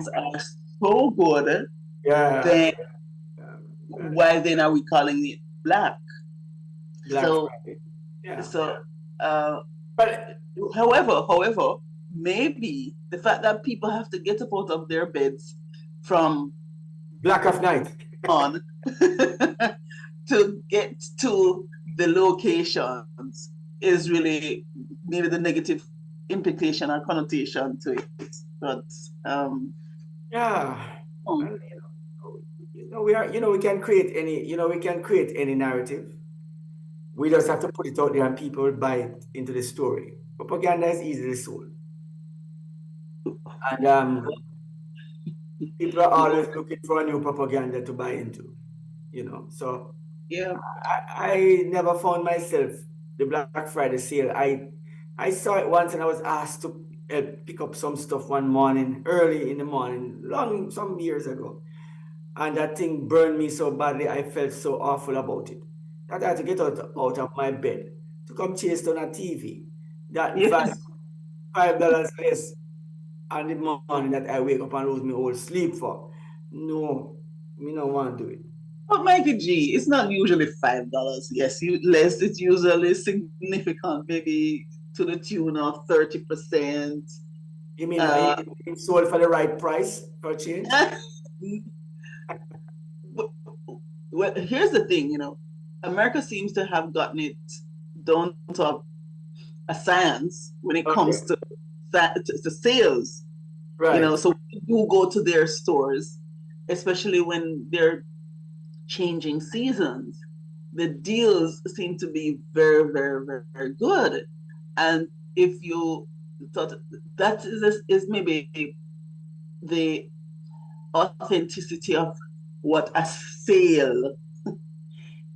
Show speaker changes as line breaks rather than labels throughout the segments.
are so good,
Yeah.
then why then are we calling it black?
Black
So,
Friday. Yeah.
so, uh,
But
however, maybe the fact that people have to get up out of their beds from
Black of Night.
on to get to the locations is really maybe the negative implication or connotation to it. But
Yeah.
um,
Well, we are, we can create any, we can create any narrative. We just have to put it out there and people will buy it into the story. Propaganda is easily sold. And people are
you
always looking for a new propaganda to buy into, So
yeah,
I never found myself the Black Friday sale. I saw it once and I was asked to pick up some stuff one morning, early in the morning, long some years ago. And that thing burned me so badly. I felt so awful about it that I had to get out of my bed to come chase down a TV that value
yes.
$5 less on the morning that I wake up and lose my whole sleep for. No, me no want to do it.
But Mikey G, it's not usually $5. Yes, less. It's usually significant, maybe to the tune of 30%.
You mean
Uh,
it sold for the right price for change?
well, here's the thing, America seems to have gotten it down to a science when it comes
Okay,
to sales.
right.
So we do go to their stores, especially when they're changing seasons. The deals seem to be very, very, very good. And if you thought that is maybe the authenticity of what a sale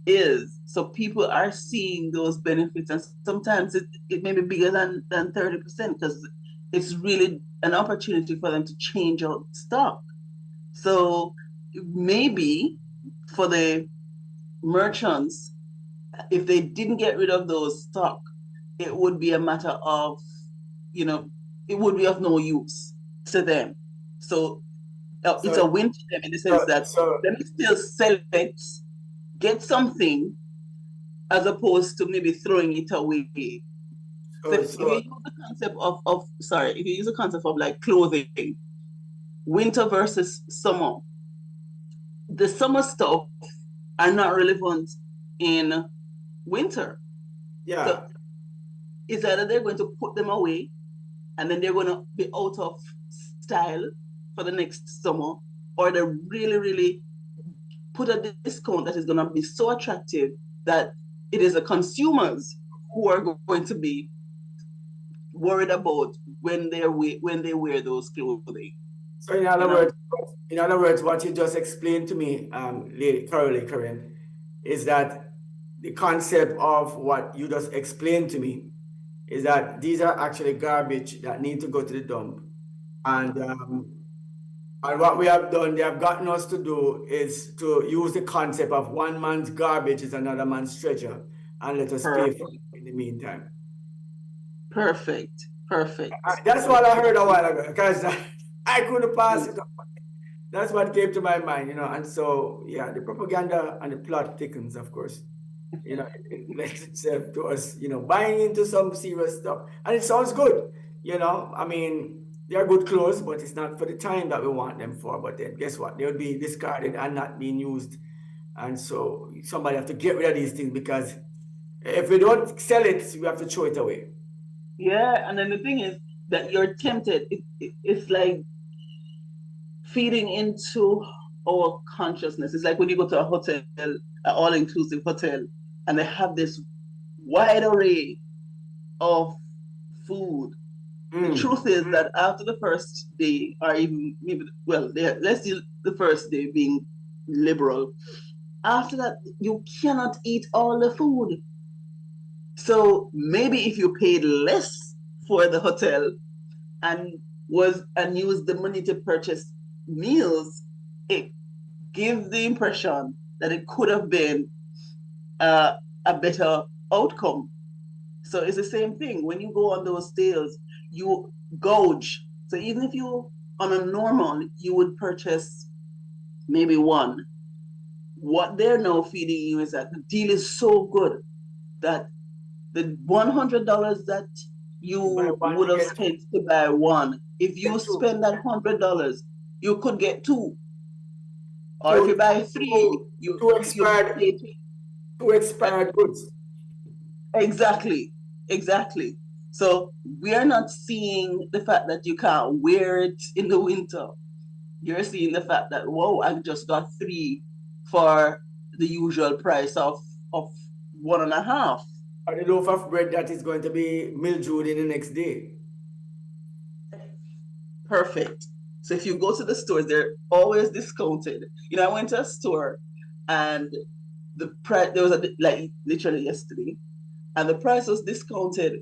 is. So people are seeing those benefits, and sometimes it may be bigger than 30% because it's really an opportunity for them to change out stock. So maybe for the merchants, if they didn't get rid of those stock, it would be a matter of, you know, it would be of no use to them. So it's a
So,
win to them in the sense
so,
that
so,
let me still sell it, get something, as opposed to maybe throwing it away. So if you use
so,
the concept if you use the concept of like clothing, winter versus summer, the summer stuff are not relevant in winter. So
yeah.
it's either they're going to put them away and then they're going to be out of style for the next summer, or they really, really put a discount that is going to be so attractive that it is the consumers who are going to be worried about when they wear those clothing.
So
You know,
in other words, what you just explained to me, Lady Caroline, Karen, is that the concept of what you just explained to me is that these are actually garbage that need to go to the dump, and what we have done, they have gotten us to do is to use the concept of one man's garbage is another man's treasure, and let us pay for
perfect,
it in the meantime.
perfect, perfect.
That's what I heard a while ago because I couldn't pass it up. That's what came to my mind, and so yeah, the propaganda and the plot thickens, of course. It lends itself to us, buying into some serious stuff. And it sounds good, I mean, they are good clothes, but it's not for the time that we want them for. But then guess what? They'll be discarded and not being used. And so somebody have to get rid of these things because if we don't sell it, we have to throw it away.
Yeah, and then the thing is that you're tempted. It's like feeding into our consciousness. It's like when you go to a hotel, an all-inclusive hotel, and they have this wide array of food. The truth
Mm.
is that after the first day, or even maybe, well, let's do the first day being liberal. After that, you cannot eat all the food. So maybe if you paid less for the hotel and used the money to purchase meals, it gives the impression that it could have been a better outcome. So it's the same thing. When you go on those sales, you gouge. So even if you on a normal, you would purchase maybe one. What they're now feeding you is that the deal is so good that the $100 that
You buy
you
one
would
to
have
get
spent to buy one, if you
two.
spend that $100, you could get two. Or if
Two,
you buy three,
two
you
expired,
pay
two expired goods.
exactly, exactly. So we are not seeing the fact that you can't wear it in the winter. You're seeing the fact that, whoa, I just got three for the usual price of one and a half.
Or the loaf of bread that is going to be mildewed in the next day.
Perfect. So if you go to the stores, they're always discounted. You know, I went to a store and the price, there was a, like literally yesterday, and the price was discounted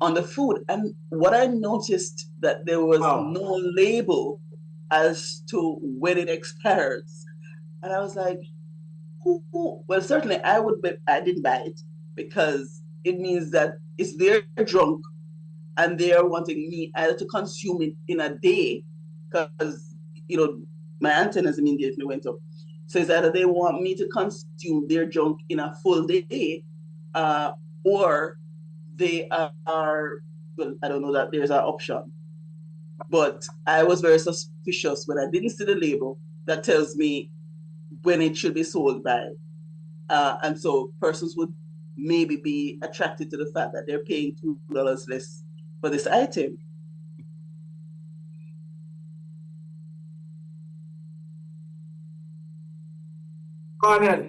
on the food. And what I noticed that there was
Wow.
no label as to when it expires. And I was like, well, certainly I didn't buy it because it means that it's their drunk and they're wanting me either to consume it in a day because, you know, my antennas immediately went up. So it's either they want me to consume their junk in a full day, uh, or they are, well, I don't know that there's an option. But I was very suspicious when I didn't see the label that tells me when it should be sold by. And so persons would maybe be attracted to the fact that they're paying $2 less for this item.
Cornell.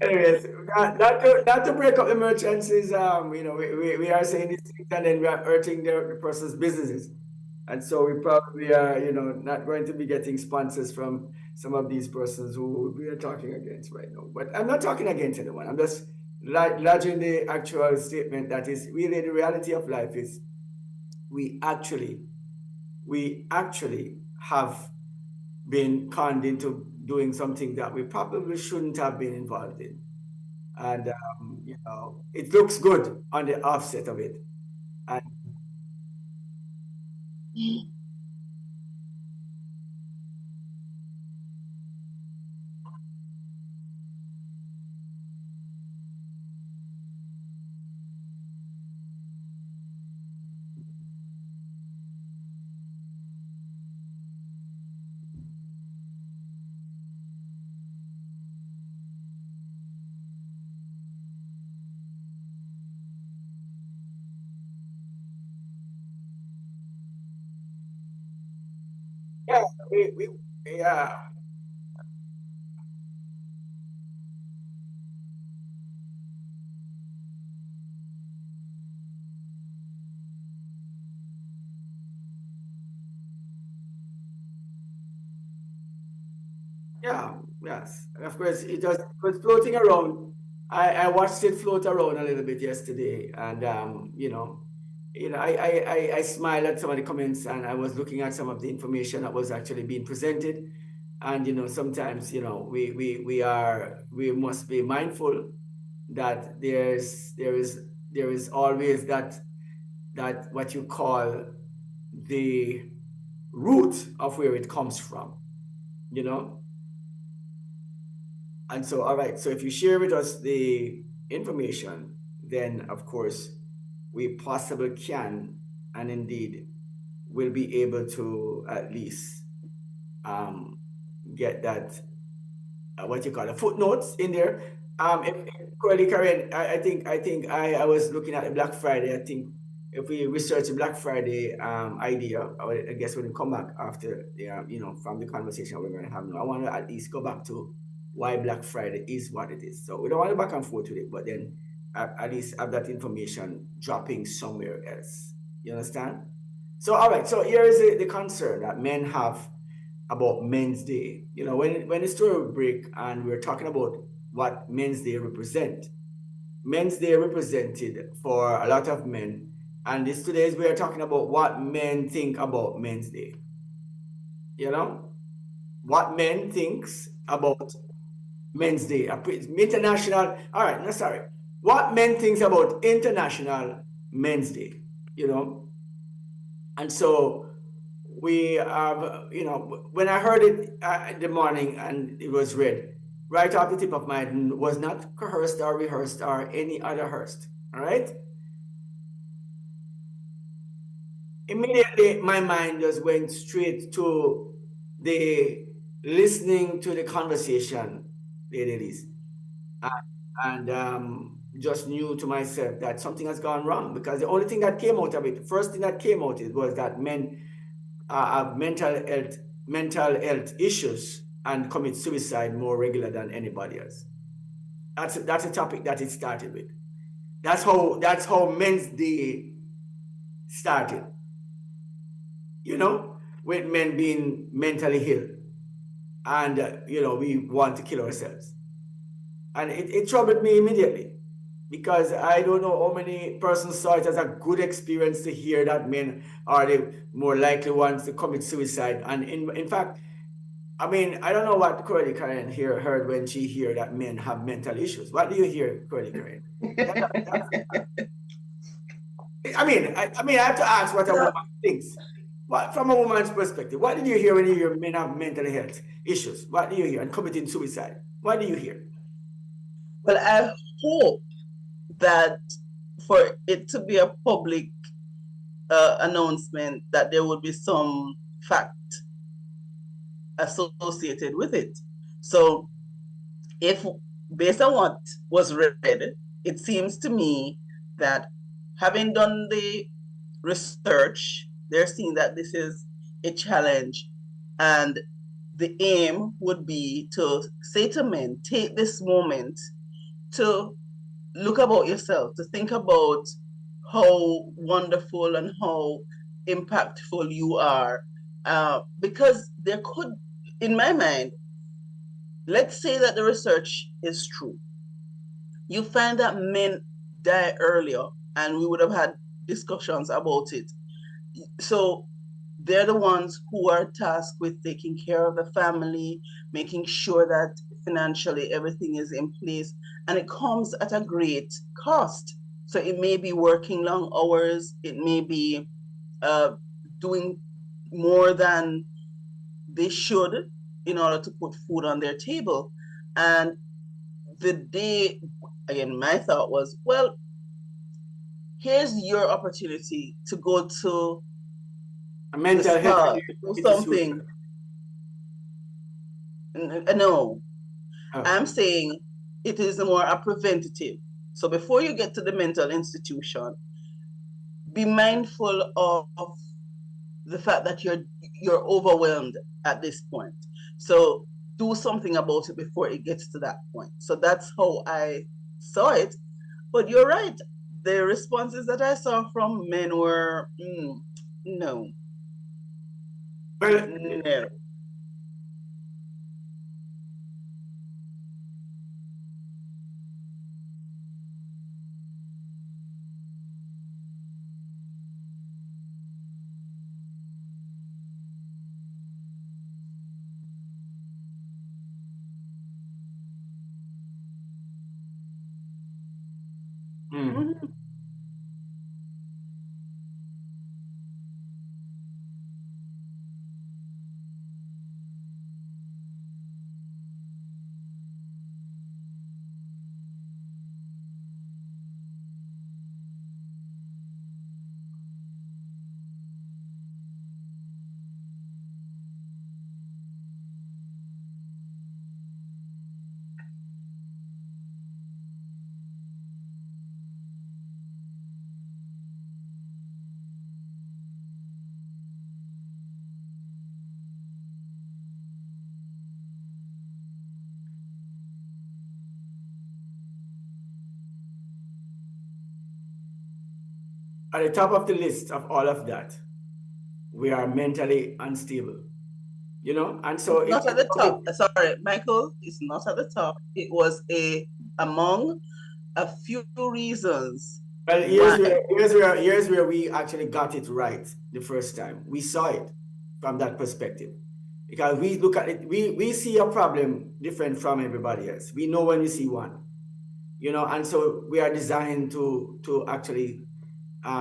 Anyways, not to break up the merchants is we are saying these things and then we are hurting the person's businesses. And so we probably are, not going to be getting sponsors from some of these persons who we are talking against right now. But I'm not talking against anyone. I'm just lodging the actual statement that is really the reality of life is we actually have been conned into doing something that we probably shouldn't have been involved in. And it looks good on the offset of it. And yeah, yeah, yeah, yes. And of course, was floating around. I watched it float around a little bit yesterday, and I smiled at some of the comments, and I was looking at some of the information that was actually being presented, and sometimes we must be mindful that there is always that what you call the root of where it comes from, you know And so, all right. So if you share with us the information, then of course we possibly can, and indeed will be able to at least um, get that what you call the footnotes in there. Curly Karen, I think I was looking at the Black Friday. I think if we research the Black Friday idea, I guess when we come back after the from the conversation we're going to have now, I want to at least go back to why Black Friday is what it is. So we don't want to back and forth with it, but then at least have that information dropping somewhere else. You understand? So all right. So here is the concern that men have about Men's Day. When the story break and we're talking about what Men's Day represent. Men's Day represented for a lot of men, and this today's we are talking about what men think about Men's Day. What men thinks about Men's Day, international. All right, no, sorry. what men thinks about International Men's Day, you know. And so we have, you know, when I heard it in the morning and it was read, right off the tip of my head, was not coerced or rehearsed or any other rehearsed. All right. Immediately, my mind just went straight to the listening to the conversation, ladies, and just knew to myself that something has gone wrong, because the only thing that came out of it, the first thing that came out, it was that men have mental health issues and commit suicide more regular than anybody else. That's a topic that it started with. That's how Men's Day started. You know, with men being mentally ill, and you know, we want to kill ourselves, and it troubled me immediately, because I don't know how many persons saw it as a good experience to hear that men are the more likely ones to commit suicide. And in fact, I mean, I don't know what Curly Karen heard when she heard that men have mental issues. What do you hear, Curly Karen? I mean, I have to ask what a woman thinks. What, from a woman's perspective, what did you hear when you hear men have mental health issues? What do you hear? And committing suicide. What do you hear?
Well, I hope that for it to be a public announcement, that there would be some fact associated with it. So if, based on what was read, it seems to me that having done the research, they're seeing that this is a challenge, and the aim would be to say to men, take this moment to look about yourself, to think about how wonderful and how impactful you are, because there could, in my mind, let's say that the research is true. You find that men die earlier, and we would have had discussions about it. So they're the ones who are tasked with taking care of the family, making sure that financially everything is in place, and it comes at a great cost. So it may be working long hours, it may be doing more than they should in order to put food on their table. And the day, again, my thought was, well, here's your opportunity to go to
A mental health
do something. No, I'm saying it is more a preventative. So before you get to the mental institution, be mindful of the fact that you're overwhelmed at this point. So do something about it before it gets to that point. So that's how I saw it. But you're right. The responses that I saw from men were no.
Well,
No. Mhm.
at the top of the list of all of that, we are mentally unstable. You know, and so
Not at the top. Sorry, Michael, it's not at the top. It was among a few reasons.
Well, here's where we actually got it right the first time. We saw it from that perspective, because we look at it, we see a problem different from everybody else. We know when we see one. and so we are designed to actually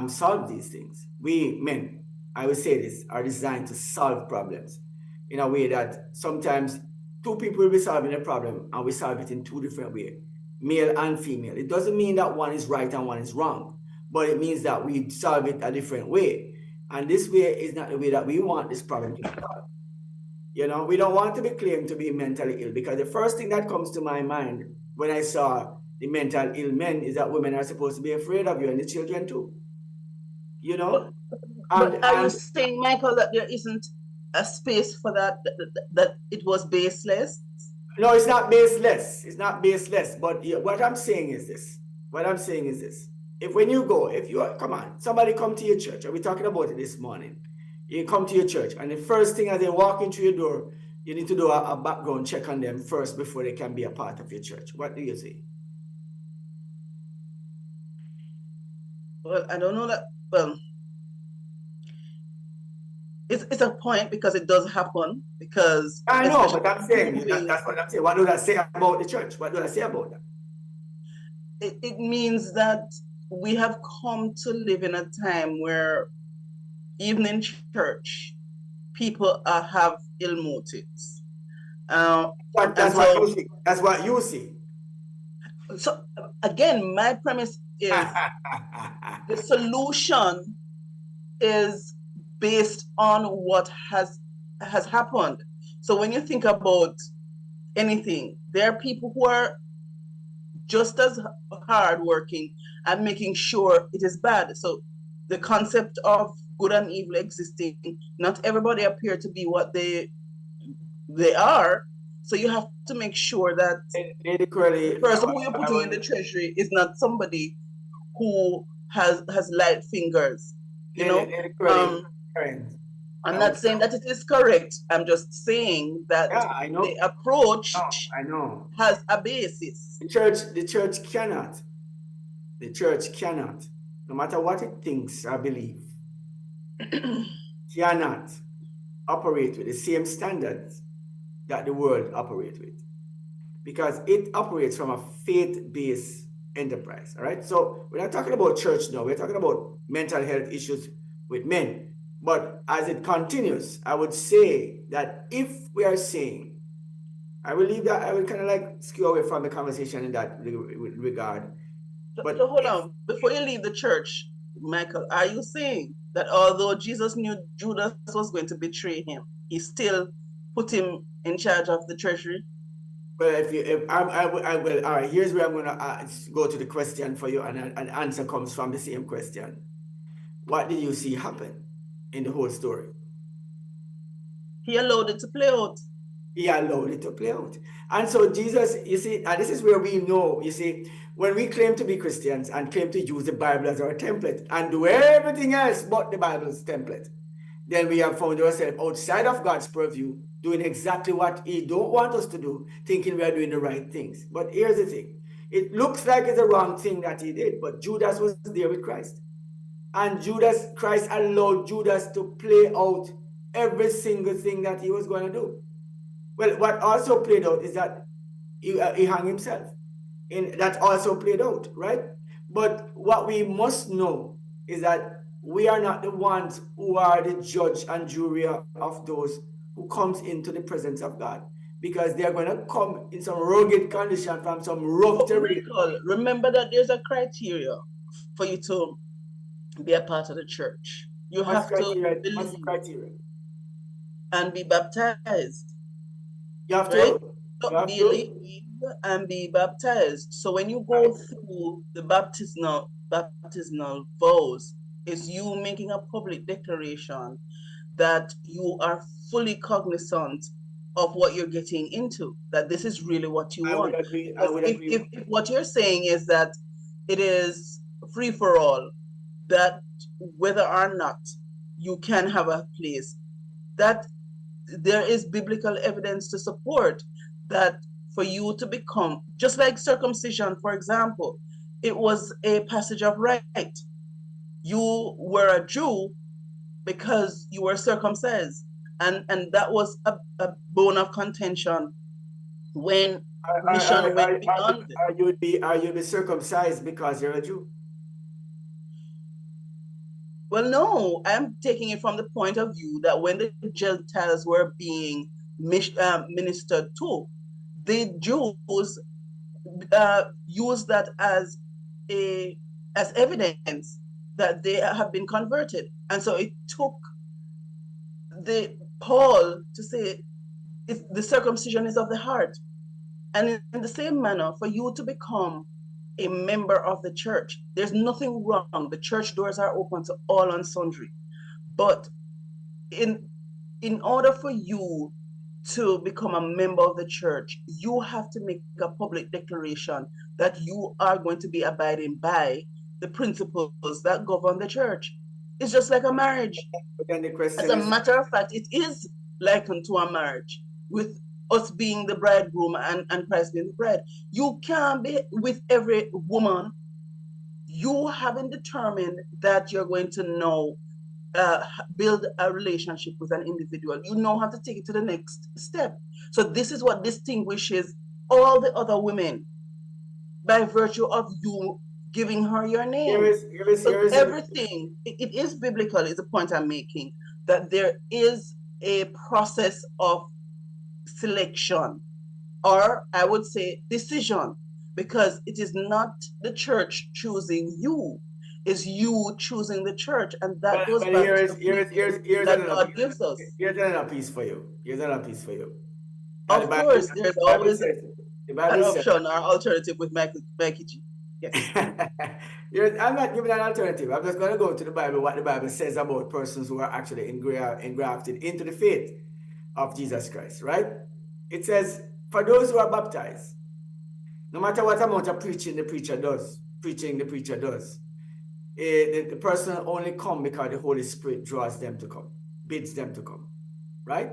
solve these things. We men, I would say this, are designed to solve problems in a way that sometimes two people will be solving a problem and we solve it in two different ways, male and female. It doesn't mean that one is right and one is wrong, but it means that we solve it a different way. And this way is not the way that we want this problem to be solved. We don't want to be claimed to be mentally ill, because the first thing that comes to my mind when I saw the mental ill men is that women are supposed to be afraid of you, and the children too.
But are you saying, Michael, that there isn't a space for that it was baseless?
No, it's not baseless. It's not baseless. But what I'm saying is this. If when you go, come on, somebody come to your church, and we're talking about it this morning. You come to your church, and the first thing as they walk into your door, you need to do a background check on them first before they can be a part of your church. What do you say?
Well, I don't know that. Well, it's a point, because it does happen. Because
I know, but I'm saying that's what I'm saying. What does that say about the church? What does that say about that?
It means that we have come to live in a time where even in church, people have ill motives.
That's what you see.
So again, my premise is the solution is based on what has happened. So when you think about anything, there are people who are just as hardworking at making sure it is bad. So the concept of good and evil existing, not everybody appear to be what they are. So you have to make sure that the person who you're putting in the treasury is not somebody who has light fingers. I'm not saying that it is correct. I'm just saying that the approach has a basis.
The church cannot, no matter what it thinks or believes, cannot operate with the same standards that the world operates with, because it operates from a faith-based enterprise. All right, so we're not talking about church now. We're talking about mental health issues with men. But as it continues, I would say that if we are saying, I will leave that, I will kind of like skew away from the conversation in that regard. But
so hold on, before you leave the church, Michael, are you saying that although Jesus knew Judas was going to betray him, he still put him in charge of the treasury?
Well, I will, all right, here's where I'm going to go to the question for you, and an answer comes from the same question. What did you see happen in the whole story?
He allowed it to play out.
He allowed it to play out. And so Jesus, you see, and this is where we know, you see, when we claim to be Christians and claim to use the Bible as our template and do everything else but the Bible's template, then we have found ourselves outside of God's purview, doing exactly what He don't want us to do, thinking we are doing the right things. But here's the thing. It looks like it's the wrong thing that he did, but Judas was there with Christ. And Christ allowed Judas to play out every single thing that he was going to do. Well, what also played out is that he hung himself. And that also played out, right? But what we must know is that we are not the ones who are the judge and jury of those who comes into the presence of God, because they're going to come in some rugged condition from some rough terrain.
Remember that there's a criteria for you to be a part of the church. You have to believe and be baptized.
You have to
believe and be baptized. So when you go through the baptismal vows, is you making a public declaration that you are fully cognizant of what you're getting into, that this is really what you want.
I would agree.
If what you're saying is that it is free for all, that whether or not you can have a place, that there is biblical evidence to support that for you to become, just like circumcision, for example, it was a passage of right. You were a Jew because you were circumcised, and that was a bone of contention when mission went beyond.
Are you be circumcised because you're a Jew?
Well, no, I'm taking it from the point of view that when the Gentiles were being ministered to, the Jews used that a as evidence that they have been converted, and so it took the Paul to say if the circumcision is of the heart, and in the same manner, for you to become a member of the church, there's nothing wrong. The church doors are open to all and sundry, but in order for you to become a member of the church, you have to make a public declaration that you are going to be abiding by the principles that govern the church. It's just like a marriage.
But then the
As
question
a
is,
matter of fact, it is likened to a marriage, with us being the bridegroom and Christ being the bride. You can't be with every woman. You haven't determined that you're going to know build a relationship with an individual. You know how to take it to the next step. So this is what distinguishes all the other women, by virtue of you giving her your name. Everything, it is biblical, is the point I'm making, that there is a process of selection, or I would say decision, because it is not the church choosing you, is you choosing the church, and that goes back to the that God gives us.
Here's another piece for you. Here's another piece for you.
Of course, there's always an option or alternative with Mikey G.
Yes. I'm not giving an alternative. I'm just going to go to the Bible, what the Bible says about persons who are actually engrafted into the faith of Jesus Christ, right? It says, for those who are baptized, no matter what amount of preaching the preacher does, the person only come because the Holy Spirit draws them to come, bids them to come, right?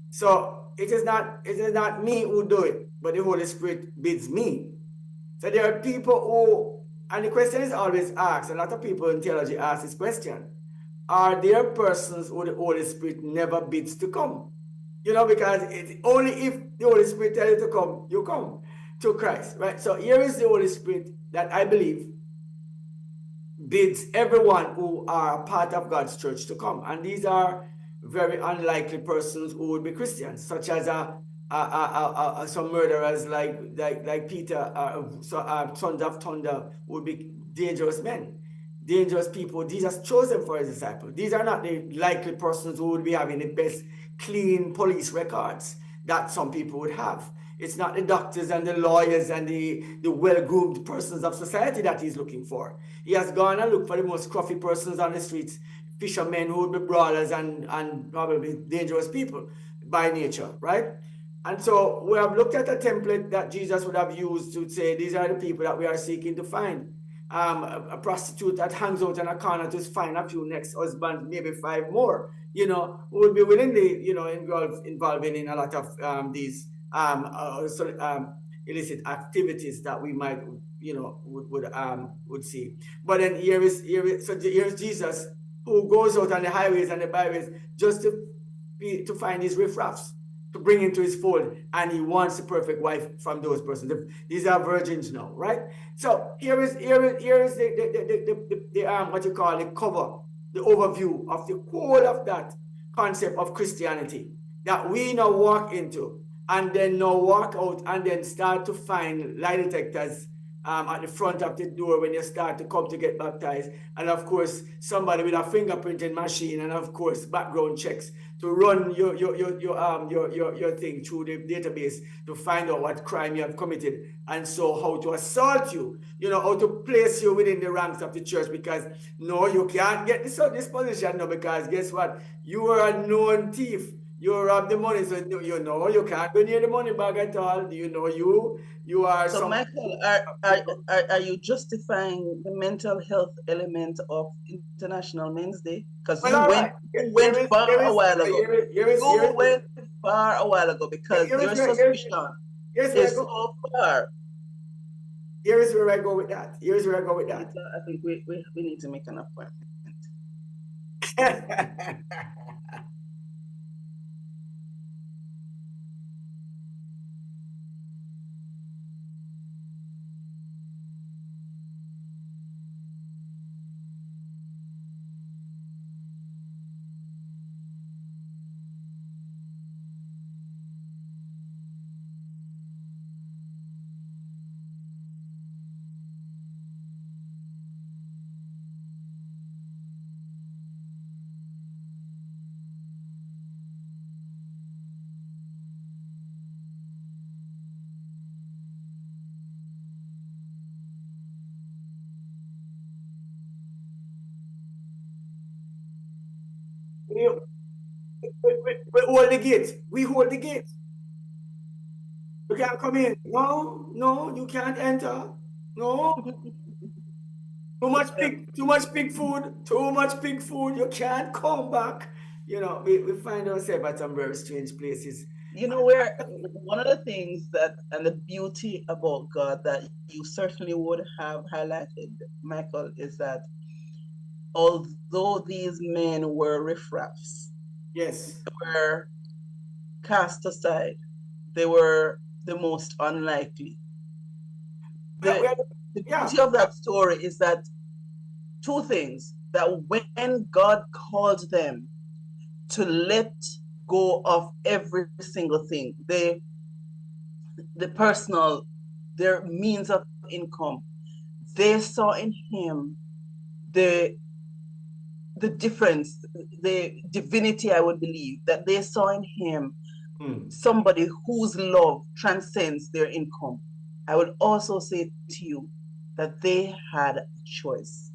So it is not me who do it, but the Holy Spirit bids me. So there are people who, and the question is always asked, a lot of people in theology ask this question, are there persons who the Holy Spirit never bids to come? You know, because it's only if the Holy Spirit tells you to come, you come to Christ, right? So here is the Holy Spirit that I believe bids everyone who are part of God's church to come. And these are very unlikely persons who would be Christians, such as some murderers like Peter, sons of thunder, would be dangerous men, dangerous people. Jesus chose them for his disciples. These are not the likely persons who would be having the best clean police records that some people would have. It's not the doctors and the lawyers and the well-groomed persons of society that he's looking for. He has gone and looked for the most scruffy persons on the streets, fishermen who would be brawlers and probably dangerous people by nature, right? And so we have looked at a template that Jesus would have used to say, these are the people that we are seeking to find. A prostitute that hangs out in a corner to find a few next husbands, maybe 5 more, you know, who would be willingly, you know, involving in a lot of these illicit activities that we might, you know, would see. But then here's Jesus, who goes out on the highways and the byways just to find his riffraffs, to bring into his fold, and he wants the perfect wife from those persons. These are virgins now, right? So here is the what you call the cover, the overview of the whole of that concept of Christianity that we now walk into, and then now walk out and then start to find lie detectors at the front of the door when you start to come to get baptized, and of course somebody with a fingerprinting machine, and of course background checks to run your thing through the database to find out what crime you have committed, and so how to assault you, you know, how to place you within the ranks of the church, because no, you can't get this position now, because guess what, you are a known thief. You rob the money, so you know you can't go near the money bag at all. You know you are.
So Michael, are you justifying the mental health element of International Men's Day? Because you went far a while ago. You went far a while ago because your suspicion is so far.
Here is where I go with that.
I think we need to make an appointment.
We hold the gate. We hold the gate. You can't come in. No, no, you can't enter. No. Too much pig food. Too much pig food. You can't come back. You know, we find ourselves at some very strange places.
You know, where one of the things that, and the beauty about God that you certainly would have highlighted, Michael, is that although these men were riffraffs,
Yes.
were cast aside, they were the most unlikely. The beauty of that story is that two things: that when God called them to let go of every single thing, the personal, their means of income, they saw in him the difference, the divinity, I would believe, that they saw in him somebody whose love transcends their income. I would also say to you that they had a choice,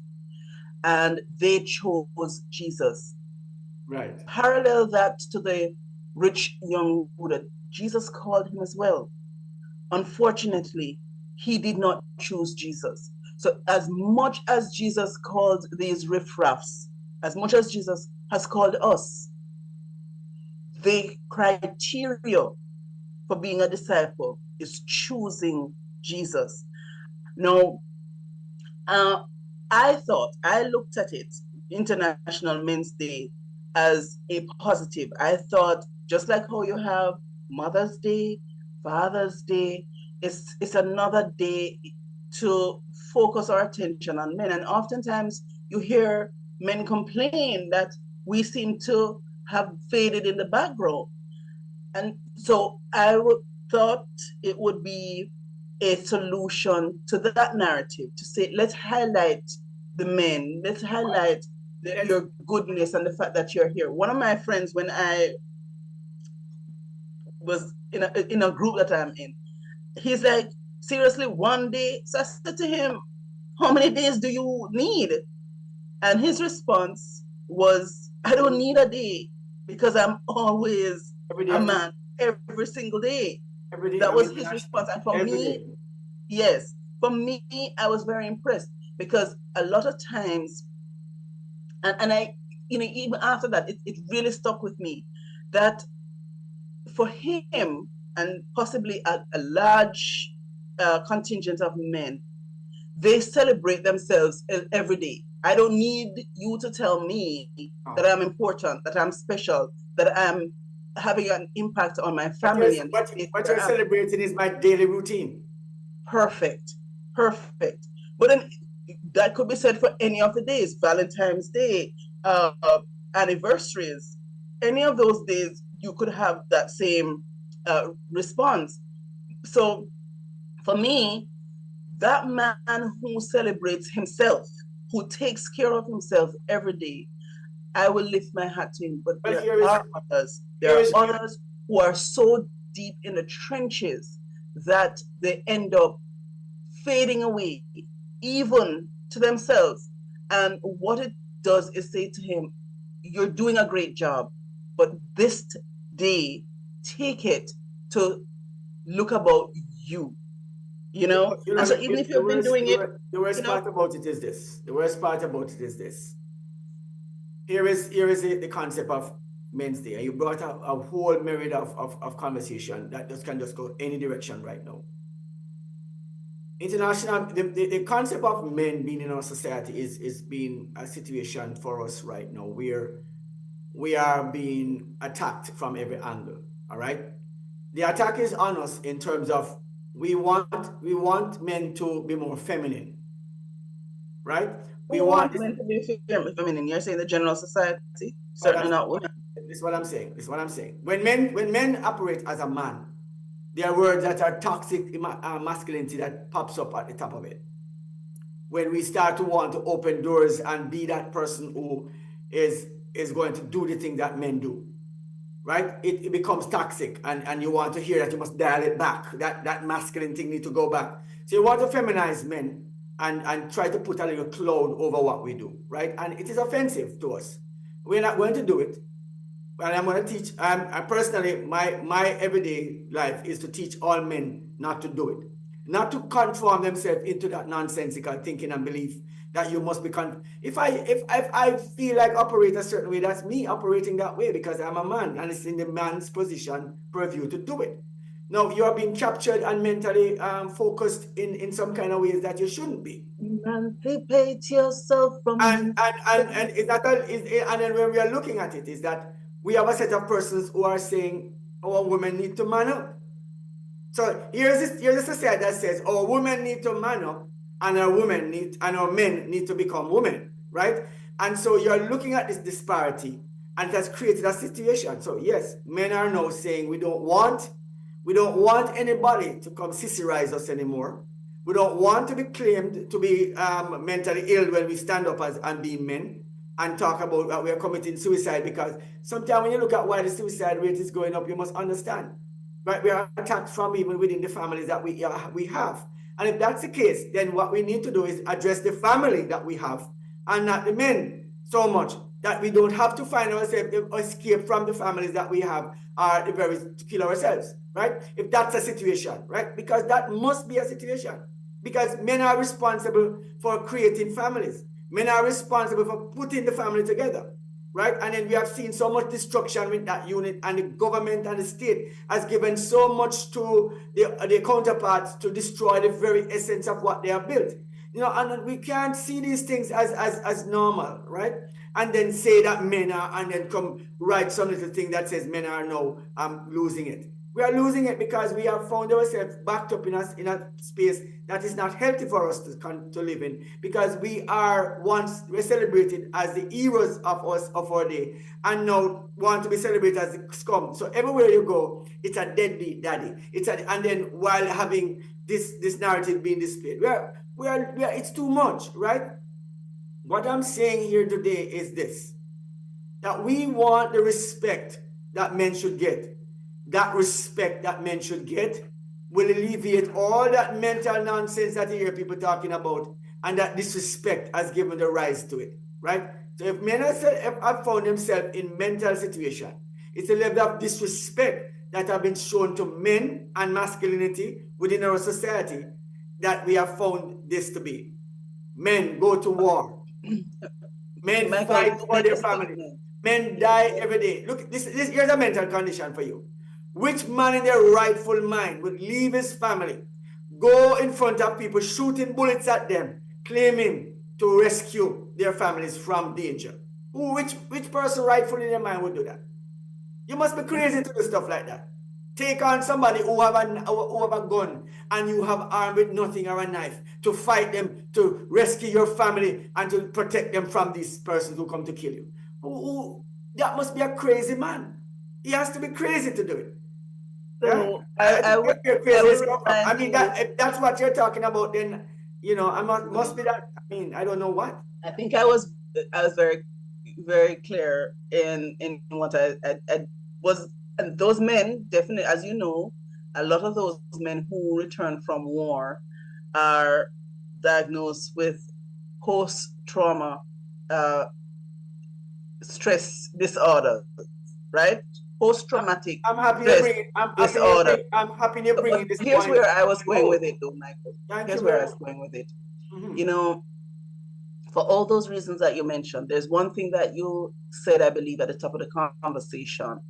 and they chose Jesus.
Right.
Parallel that to the rich young ruler, Jesus called him as well. Unfortunately, he did not choose Jesus. So as much as Jesus called these riffraffs, as much as Jesus has called us, the criteria for being a disciple is choosing Jesus. Now, I looked at it, International Men's Day, as a positive. I thought, just like how you have Mother's Day, Father's Day, it's another day to focus our attention on men. And oftentimes you hear men complain that we seem to have faded in the background. And so I thought it would be a solution to that narrative, to say, let's highlight the men, let's highlight your goodness and the fact that you're here. One of my friends, when I was in a group that I'm in, he's like, seriously, one day? So I said to him, how many days do you need? And his response was, I don't need a day, because I'm always a man every single day. That was his response. And for me, yes, for me, I was very impressed, because a lot of times, and I, even after that, it really stuck with me that for him, and possibly a large contingent of men, they celebrate themselves every day. I don't need you to tell me that I'm important, that I'm special, that I'm having an impact on my family.
What you're celebrating is my daily routine.
Perfect. But then that could be said for any of the days: Valentine's Day, anniversaries, any of those days, you could have that same response. So for me, that man who celebrates himself, who takes care of himself every day, I will lift my hat to him. But there are others who are so deep in the trenches that they end up fading away, even to themselves. And what it does is say to him, you're doing a great job, but this day, take it to look about you. And so even if you've been doing it,
the worst part about it is this. The worst part about it is this. Here is the concept of Men's Day. And you brought up a whole myriad of conversation that can just go any direction right now. International, the concept of men being in our society is being a situation for us right now where we are being attacked from every angle. All right. The attack is on us in terms of we want men to be more feminine, right?
We want men to be feminine. You're saying the general society, certainly not women.
This is what I'm saying. When men operate as a man, there are words that are toxic masculinity that pops up at the top of it. When we start to want to open doors and be that person who is going to do the thing that men do, right? It becomes toxic, and you want to hear that you must dial it back. That masculine thing need to go back. So you want to feminize men and try to put a little cloud over what we do, right? And it is offensive to us. We're not going to do it. And I'm going to teach. I personally, my everyday life is to teach all men not to do it, not to conform themselves into that nonsensical thinking and belief that you must be if I feel like operate a certain way, that's me operating that way because I'm a man and it's in the man's position purview to do it. Now you are being captured and mentally focused in some kind of ways that you shouldn't be.
Emancipate yourself from
and is that and then when we are looking at it is that we have a set of persons who are saying our women need to man up. So here's a society that says our women need to man up and our men need to become women, right? And so you're looking at this disparity and it has created a situation. So yes, men are now saying we don't want anybody to come sisserize us anymore. We don't want to be claimed to be mentally ill when we stand up and be men and talk about that we are committing suicide, because sometimes when you look at why the suicide rate is going up, you must understand, right? We are attacked from even within the families that we have. And if that's the case, then what we need to do is address the family that we have and not the men so much that we don't have to find ourselves escape from the families that we have or the very to kill ourselves, right? If that's a situation, right? Because that must be a situation. Because men are responsible for creating families. Men are responsible for putting the family together, right? And then we have seen so much destruction with that unit, and the government and the state has given so much to the counterparts to destroy the very essence of what they have built. You know, and we can't see these things as normal, right? And then say that men are, and then come write some little thing that says men are now losing it. We are losing it because we have found ourselves backed up in a space that is not healthy for us to live in, because we're celebrated as the heroes of our day, and now want to be celebrated as the scum. So everywhere you go, it's a deadbeat daddy. And then while having this narrative being displayed, it's too much, right? What I'm saying here today is this: that we want the respect that men should get. That respect that men should get will alleviate all that mental nonsense that you hear people talking about, and that disrespect has given the rise to it, right? So if men have found themselves in mental situation, it's a level of disrespect that have been shown to men and masculinity within our society that we have found this to be. Men go to war. Men fight for their family. Men die every day. Look, here's a mental condition for you. Which man in their rightful mind would leave his family, go in front of people, shooting bullets at them, claiming to rescue their families from danger? Which person rightfully in their mind would do that? You must be crazy to do stuff like that. Take on somebody who have a gun and you have armed with nothing or a knife to fight them, to rescue your family and to protect them from these persons who come to kill you. That must be a crazy man. He has to be crazy to do it.
So
I mean, if that's what you're talking about, then must be that. I mean, I don't know what.
I think I was very, very clear in what I was. And those men, definitely, as you know, a lot of those men who return from war are diagnosed with post-trauma stress disorder, right? Post-traumatic disorder.
I'm happy you're bringing this.
Here's where I was going with it, though, Michael. Here's where I was going with it. Mm-hmm. You know, for all those reasons that you mentioned, there's one thing that you said, I believe, at the top of the conversation,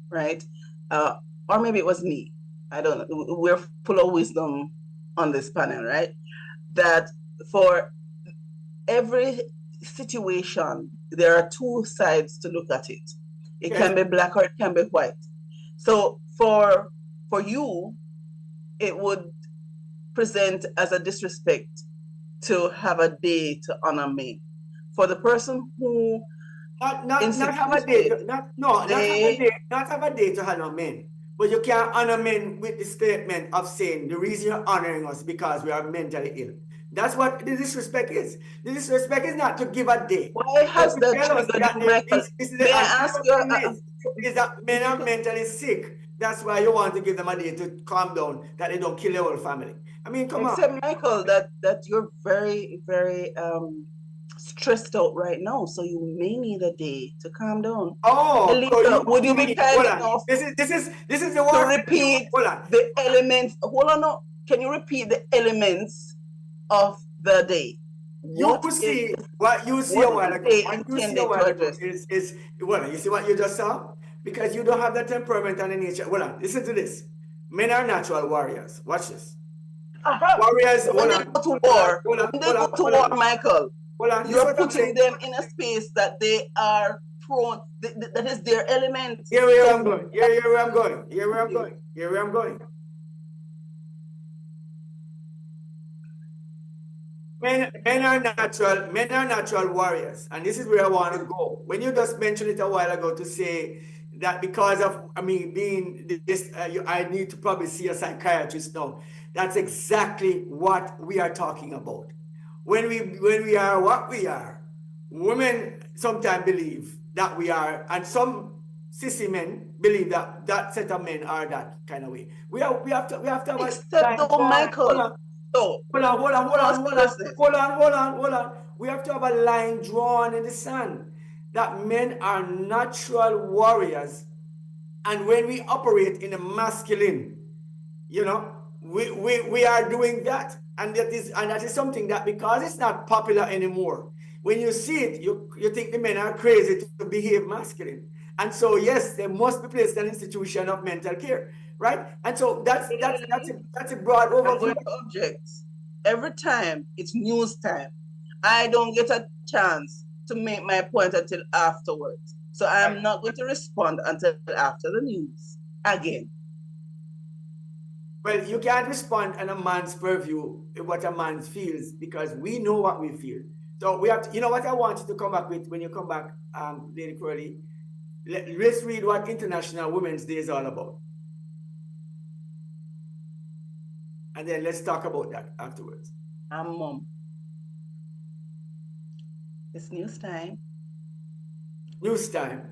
right? Or maybe it was me. I don't know. We're full of wisdom on this panel, right? That for every situation, there are two sides to look at it. It can be black or it can be white. So for you, it would present as a disrespect to have a day to honor me. For the person who
not have a day to honor men, but you can't honor men with the statement of saying the reason you're honoring us because we are mentally ill. That's what the disrespect is. The disrespect is not to give a day.
Why has that
is that men are mentally sick. That's why you want to give them a day to calm down, that they don't kill their whole family. I mean, come on.
Except, Michael, that you're very, very stressed out right now, so you may need a day to calm down.
Oh, so
Elisa, would you be kind
hold on.
enough
This is the
to
warfare.
repeat
Hold on.
the elements? Hold on, no. Can you repeat the elements of the day?
You see what you see a while ago. What you see a while ago is well, you see what you just saw? Because you don't have the temperament and the nature. Hold on, listen to this. Men are natural warriors. Watch this. Warriors,
when they go to war, Michael, you're putting them in a space that they are prone, that is their element.
Here where I'm going. Here where I'm going. Here where I'm going. Here where I'm going. Men are natural warriors, and this is where I want to go. When you just mentioned it a while ago to say that because of being this, I need to probably see a psychiatrist now. That's exactly what we are talking about. When we are what we are, women sometimes believe that we are, and some sissy men believe that that set of men are that kind of way. We have to
except though Michael.
Hold on. We have to have a line drawn in the sand that men are natural warriors, and when we operate in a masculine, we are doing that, and that is something that, because it's not popular anymore, when you see it, you think the men are crazy to behave masculine, and so yes, they must be placed in an institution of mental care. Right, and so that's a broad overview.
Objects. Every time it's news time, I don't get a chance to make my point until afterwards. So I'm not going to respond until after the news again.
Well, you can't respond on a man's purview what a man feels, because we know what we feel. So we have to, what I want you to come back with when you come back, Lady Curly. Let's read what International Women's Day is all about. And then let's talk about that afterwards.
Mom. It's news time.
News time.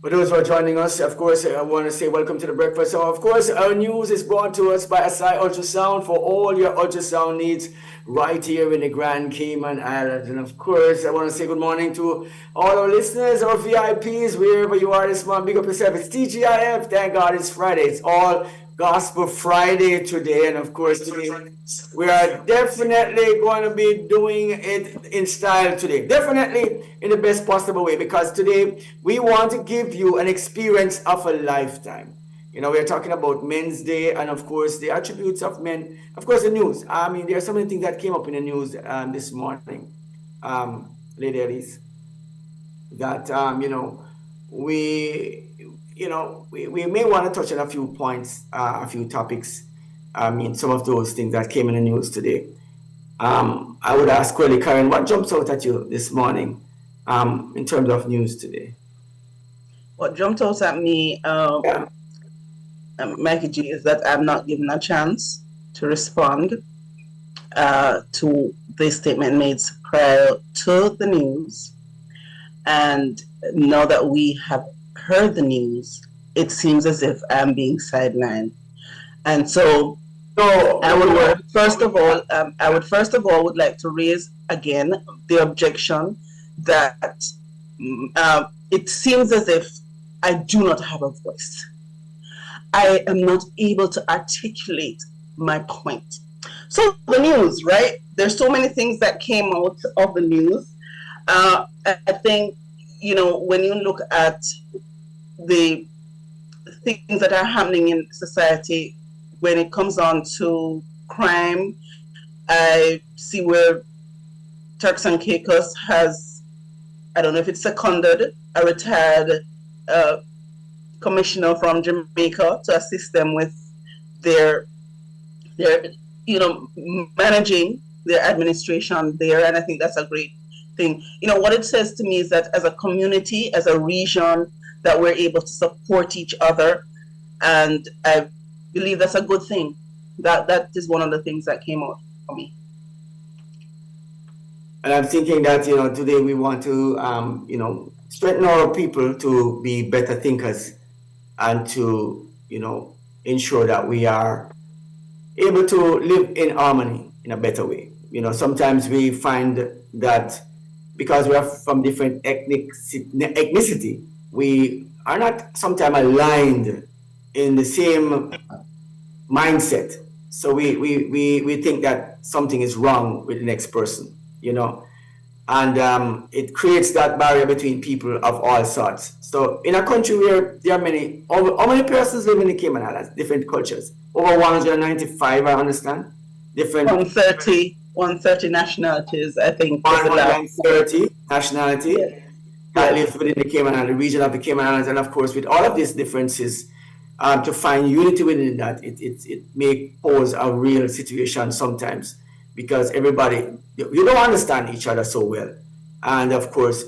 For those who are joining us, of course, I want to say welcome to the breakfast. So, of course, our news is brought to us by Asai Ultrasound for all your ultrasound needs right here in the Grand Cayman Islands. And, of course, I want to say good morning to all our listeners, our VIPs, wherever you are this morning. Big up yourself. It's TGIF. Thank God it's Friday. It's all Gospel Friday today. And, of course, today we are definitely going to be doing it in style today. Definitely in the best possible way, because today we want to give you an experience of a lifetime. You know, we're talking about Men's Day and, of course, the attributes of men. Of course, the news. I mean, there are so many things that came up in the news this morning, Lady Elise, that, we may want to touch on a few points, a few topics. I mean, some of those things that came in the news today. I would ask Quelly, Karen, what jumps out at you this morning in terms of news today?
What jumped out at me, Mikey G, is that I'm not given a chance to respond to the statement made prior to the news. And now that we have heard the news, it seems as if I'm being sidelined. And so I would first of all would like to raise again the objection that it seems as if I do not have a voice. I am not able to articulate my point. So the news, right? There's so many things that came out of the news. I think, when you look at the things that are happening in society, when it comes on to crime, I see where Turks and Caicos has, I don't know if it's seconded a retired commissioner from Jamaica to assist them with their managing their administration there, and I think that's a great thing. What it says to me is that as a community, as a region, that we're able to support each other, and I believe that's a good thing. That is one of the things that came out for me.
And I'm thinking that today we want to strengthen our people to be better thinkers and to ensure that we are able to live in harmony in a better way. Sometimes we find that because we are from different ethnicity, we are not sometimes aligned in the same mindset. So we think that something is wrong with the next person, and it creates that barrier between people of all sorts. So in a country where there are how many persons live in the Cayman Islands, different cultures? Over 195, I understand. Different
130 nationalities, I think.
130 nationality that lives within the Cayman Islands, the region of the Cayman Islands, and of course, with all of these differences, to find unity within that, it may pose a real situation sometimes, because everybody, you don't understand each other so well, and of course,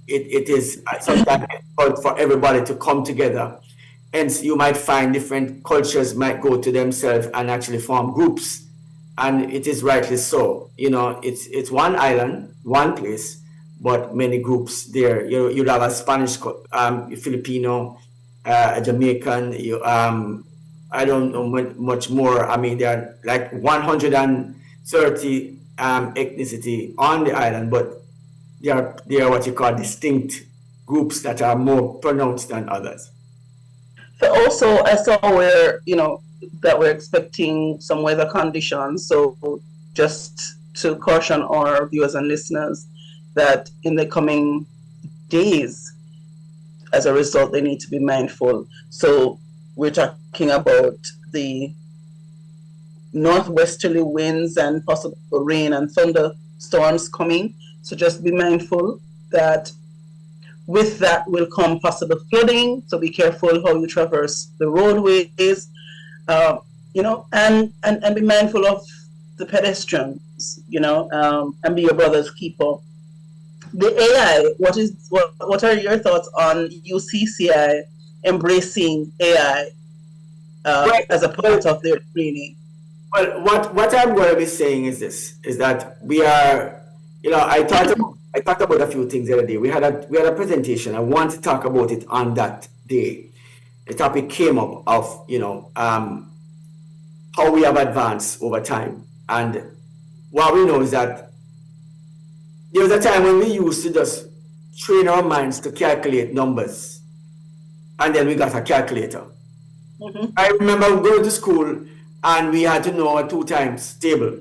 it is sometimes difficult for everybody to come together. Hence, you might find different cultures might go to themselves and actually form groups, and it is rightly so. It's one island, one place, but many groups there. You'd have a Spanish, Filipino, a Jamaican. I don't know much more. I mean, there are like 130 ethnicity on the island, but they are what you call distinct groups that are more pronounced than others.
So also, I saw where that we're expecting some weather conditions. So just to caution our viewers and listeners that in the coming days, as a result, they need to be mindful. So we're talking about the northwesterly winds and possible rain and thunderstorms coming. So just be mindful that with that will come possible flooding. So be careful how you traverse the roadways, and be mindful of the pedestrians, and be your brother's keeper. The AI, what are your thoughts on UCCI embracing AI as a part of their training?
Well, what I'm going to be saying is this, is that we are, I thought about I talked about a few things the other day. We had a presentation. I want to talk about it on that day. The topic came up of, how we have advanced over time. And what we know is that there was a time when we used to just train our minds to calculate numbers. And then we got a calculator. I remember going to school and we had to know a 2 times table,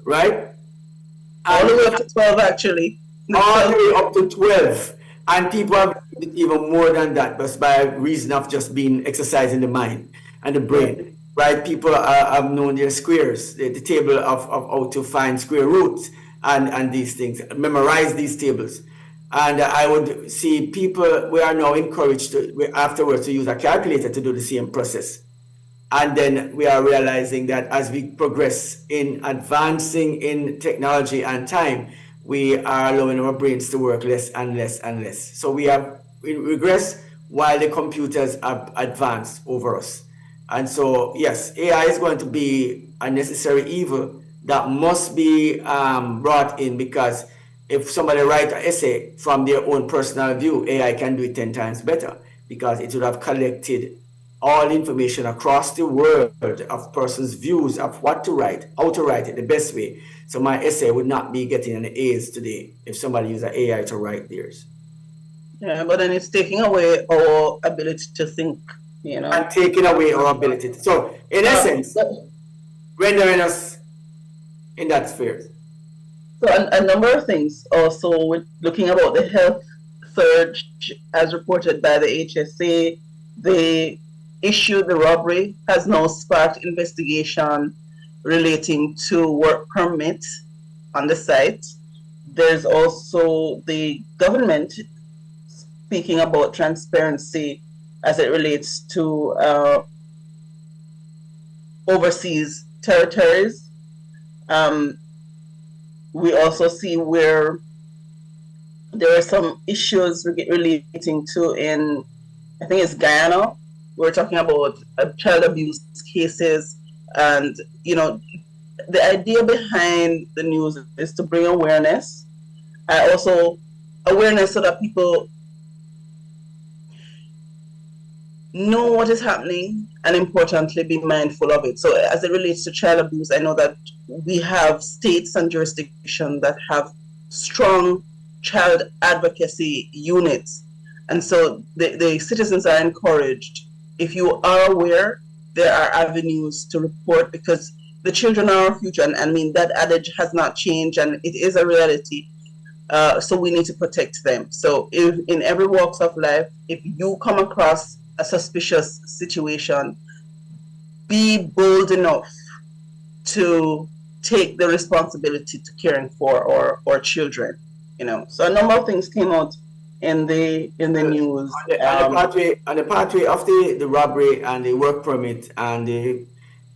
right?
All the way up to 12, actually.
All the way up to 12. And people have even more than that, just by reason of just being exercising the mind and the brain, right? People have known their squares, the table of how to find square roots and these things, memorize these tables. And I would see people, we are now encouraged afterwards to use a calculator to do the same process. And then we are realizing that as we progress in advancing in technology and time, we are allowing our brains to work less and less and less. So we regress while the computers have advanced over us. And so, yes, AI is going to be a necessary evil that must be brought in, because if somebody writes an essay from their own personal view, AI can do it 10 times better, because it would have collected all information across the world of persons' views of what to write, how to write it the best way. So my essay would not be getting an A's today if somebody used an AI to write theirs.
Yeah, but then it's taking away our ability to think,
And taking away our ability to. So, in essence, rendering us in that sphere.
So a number of things. Also, with looking about the health surge as reported by the HSA, the robbery has now sparked investigation relating to work permits on the site. There's also the government speaking about transparency as it relates to overseas territories. We also see where there are some issues relating to I think it's Guyana. We're talking about child abuse cases, and the idea behind the news is to bring awareness. Awareness so that people know what is happening, and importantly be mindful of it. So as it relates to child abuse, I know that we have states and jurisdictions that have strong child advocacy units, and so the citizens are encouraged, if you are aware, there are avenues to report, because the children are our future, and I mean that adage has not changed, and it is a reality. So we need to protect them. So if in every walks of life, if you come across a suspicious situation, be bold enough to take the responsibility to caring for our children. So a number of things came out in the news.
On the pathway of the robbery and the work permit and the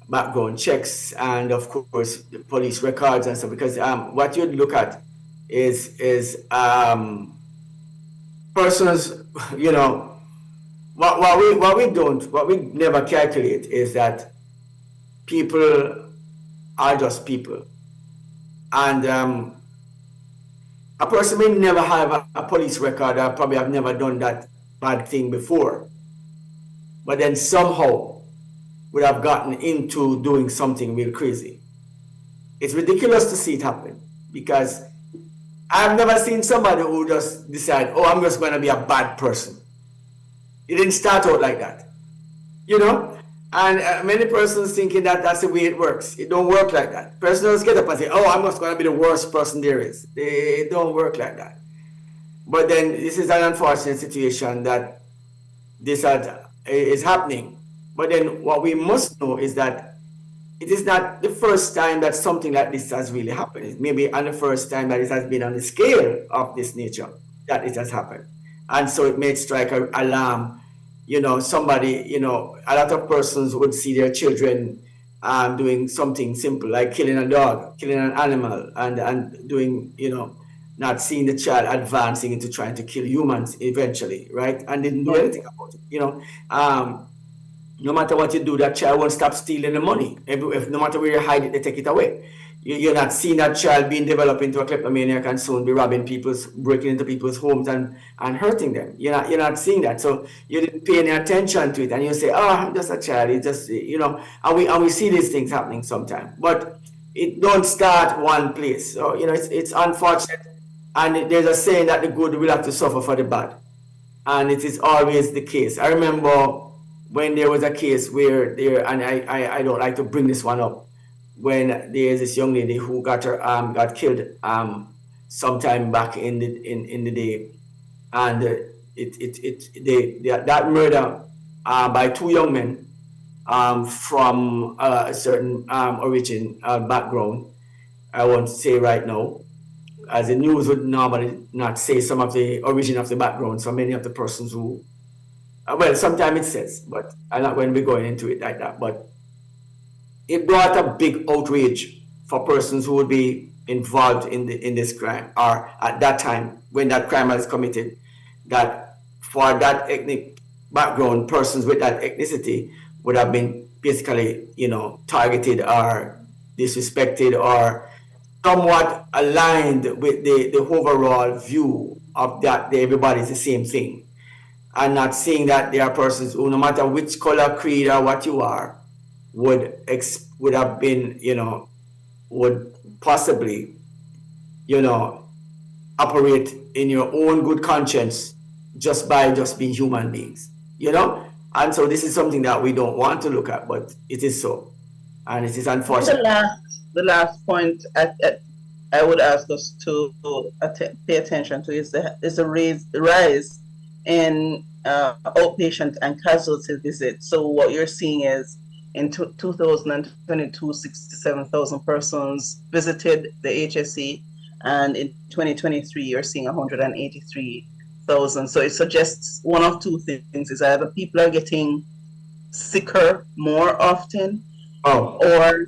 background checks and of course the police records and stuff, because what you'd look at is persons, what we never calculate is that people are just people, and a person may never have a police record, or probably have never done that bad thing before, but then somehow would have gotten into doing something real crazy. It's ridiculous to see it happen, because I've never seen somebody who just decide, oh, I'm just going to be a bad person. It didn't start out like that, and many persons thinking that that's the way it works. It don't work like that. Persons get up and say, oh, I'm just going to be the worst person there is. It don't work like that. But then this is an unfortunate situation that this is happening. But then what we must know is that it is not the first time that something like this has really happened. It may be on the first time that it has been on the scale of this nature that it has happened. And so it may strike an alarm. Somebody, a lot of persons would see their children doing something simple like killing a dog, killing an animal, and doing, not seeing the child advancing into trying to kill humans eventually, right? And didn't do anything about it, no matter what you do, that child won't stop stealing the money. If no matter where you hide it, they take it away. You're not seeing that child being developed into a kleptomaniac and soon be breaking into people's homes and hurting them. You're not seeing that. So you didn't pay any attention to it, and you say, "Oh, I'm just a child." It's just, and we see these things happening sometimes, but it don't start one place. So it's unfortunate, and there's a saying that the good will have to suffer for the bad, and it is always the case. I remember when there was a case where and I don't like to bring this one up, when there's this young lady who got killed sometime back in the day, and that murder by two young men from a certain origin background. I won't say right now, as the news would normally not say some of the origin of the background. So many of the persons who, well, sometimes it says, but I'm not going to be going into it like that. But it brought a big outrage for persons who would be involved in this crime, or at that time when that crime was committed, that for that ethnic background, persons with that ethnicity would have been basically, targeted or disrespected, or somewhat aligned with the overall view of that everybody's the same thing, and not seeing that there are persons who, no matter which color, creed, or what you are, would have been, would possibly, operate in your own good conscience just by just being human beings, And so this is something that we don't want to look at, but it is so, and it is unfortunate.
The last point I would ask us to pay attention to is the rise in outpatient and casualty visits. So what you're seeing is in 2022, 67,000 persons visited the HSE, and in 2023, you're seeing 183,000. So it suggests one of two things: is either people are getting sicker more often, or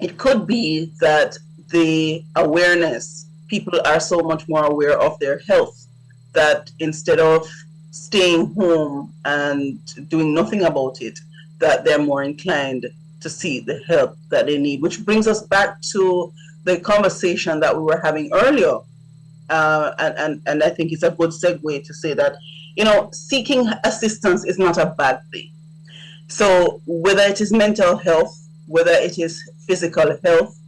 it could be that the awareness, people are so much more aware of their health that instead of staying home and doing nothing about it, that they're more inclined to seek the help that they need, which brings us back to the conversation that we were having earlier. And I think it's a good segue to say that, seeking assistance is not a bad thing. So whether it is mental health, whether it is physical health,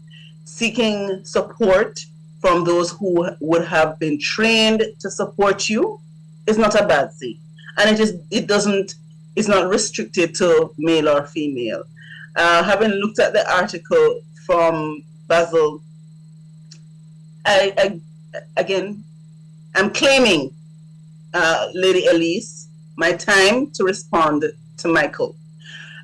seeking support from those who would have been trained to support you is not a bad thing. And it's not restricted to male or female. Having looked at the article from Basil, I'm claiming, Lady Elise, my time to respond to Michael.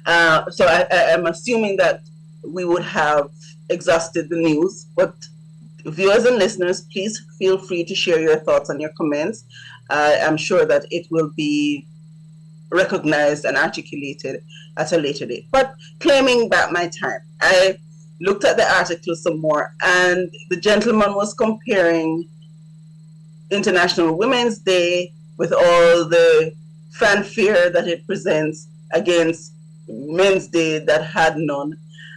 So I'm assuming that we would have exhausted the news, but viewers and listeners, please feel free to share your thoughts and your comments. I'm sure that it will be recognized and articulated at a later date. But claiming back my time, I looked at the article some more, and the gentleman was comparing International Women's Day with all the fanfare that it presents against Men's Day that had none.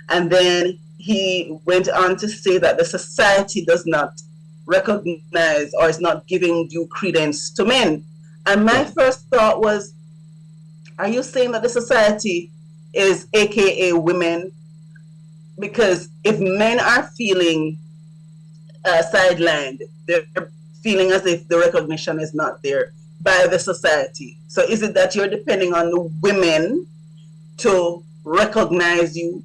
And then he went on to say that the society does not recognize or is not giving due credence to men. And my first thought was, are you saying that the society is AKA women? Because if men are feeling sidelined, they're feeling as if the recognition is not there by the society. So is it that you're depending on the women to recognize you?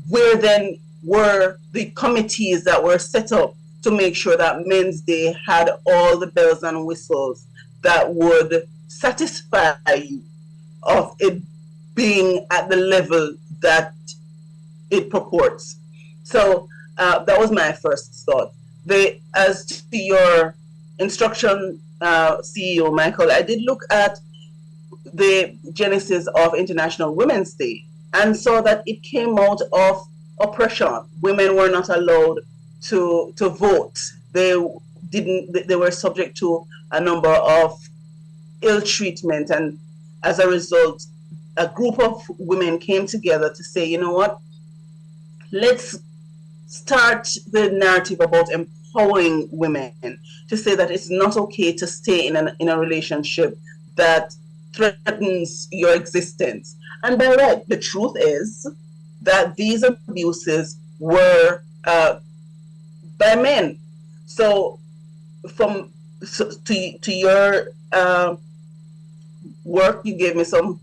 Where then were the committees that were set up to make sure that Men's Day had all the bells and whistles that would satisfy you of it being at the level that it purports? So that was my first thought. As to your instruction, CEO Michael, I did look at the genesis of International Women's Day and saw that it came out of oppression. Women were not allowed to vote. They were subject to a number of ill treatment, and as a result, a group of women came together to say, you know what, let's start the narrative about empowering women, to say that it's not okay to stay in a relationship that threatens your existence. And by right, the truth is that these abuses were by men. So from to your work, you gave me some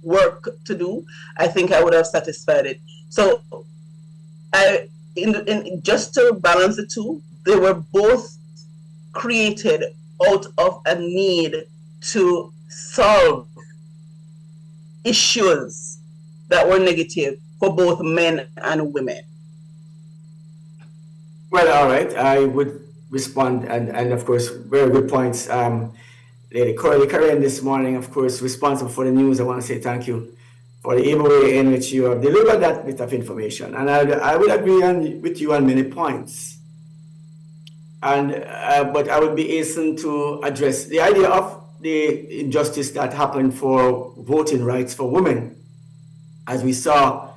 work to do. I think I would have satisfied it. So I in just to balance the two, they were both created out of a need to solve issues that were negative for both men and women.
Well, all right. I would respond, and of course, very good points. Lady Corley Karen this morning, of course, responsible for the news. I want to say thank you for the able way in which you have delivered that bit of information. And I would agree with you on many points. And but I would be hastened to address the idea of the injustice that happened for voting rights for women, as we saw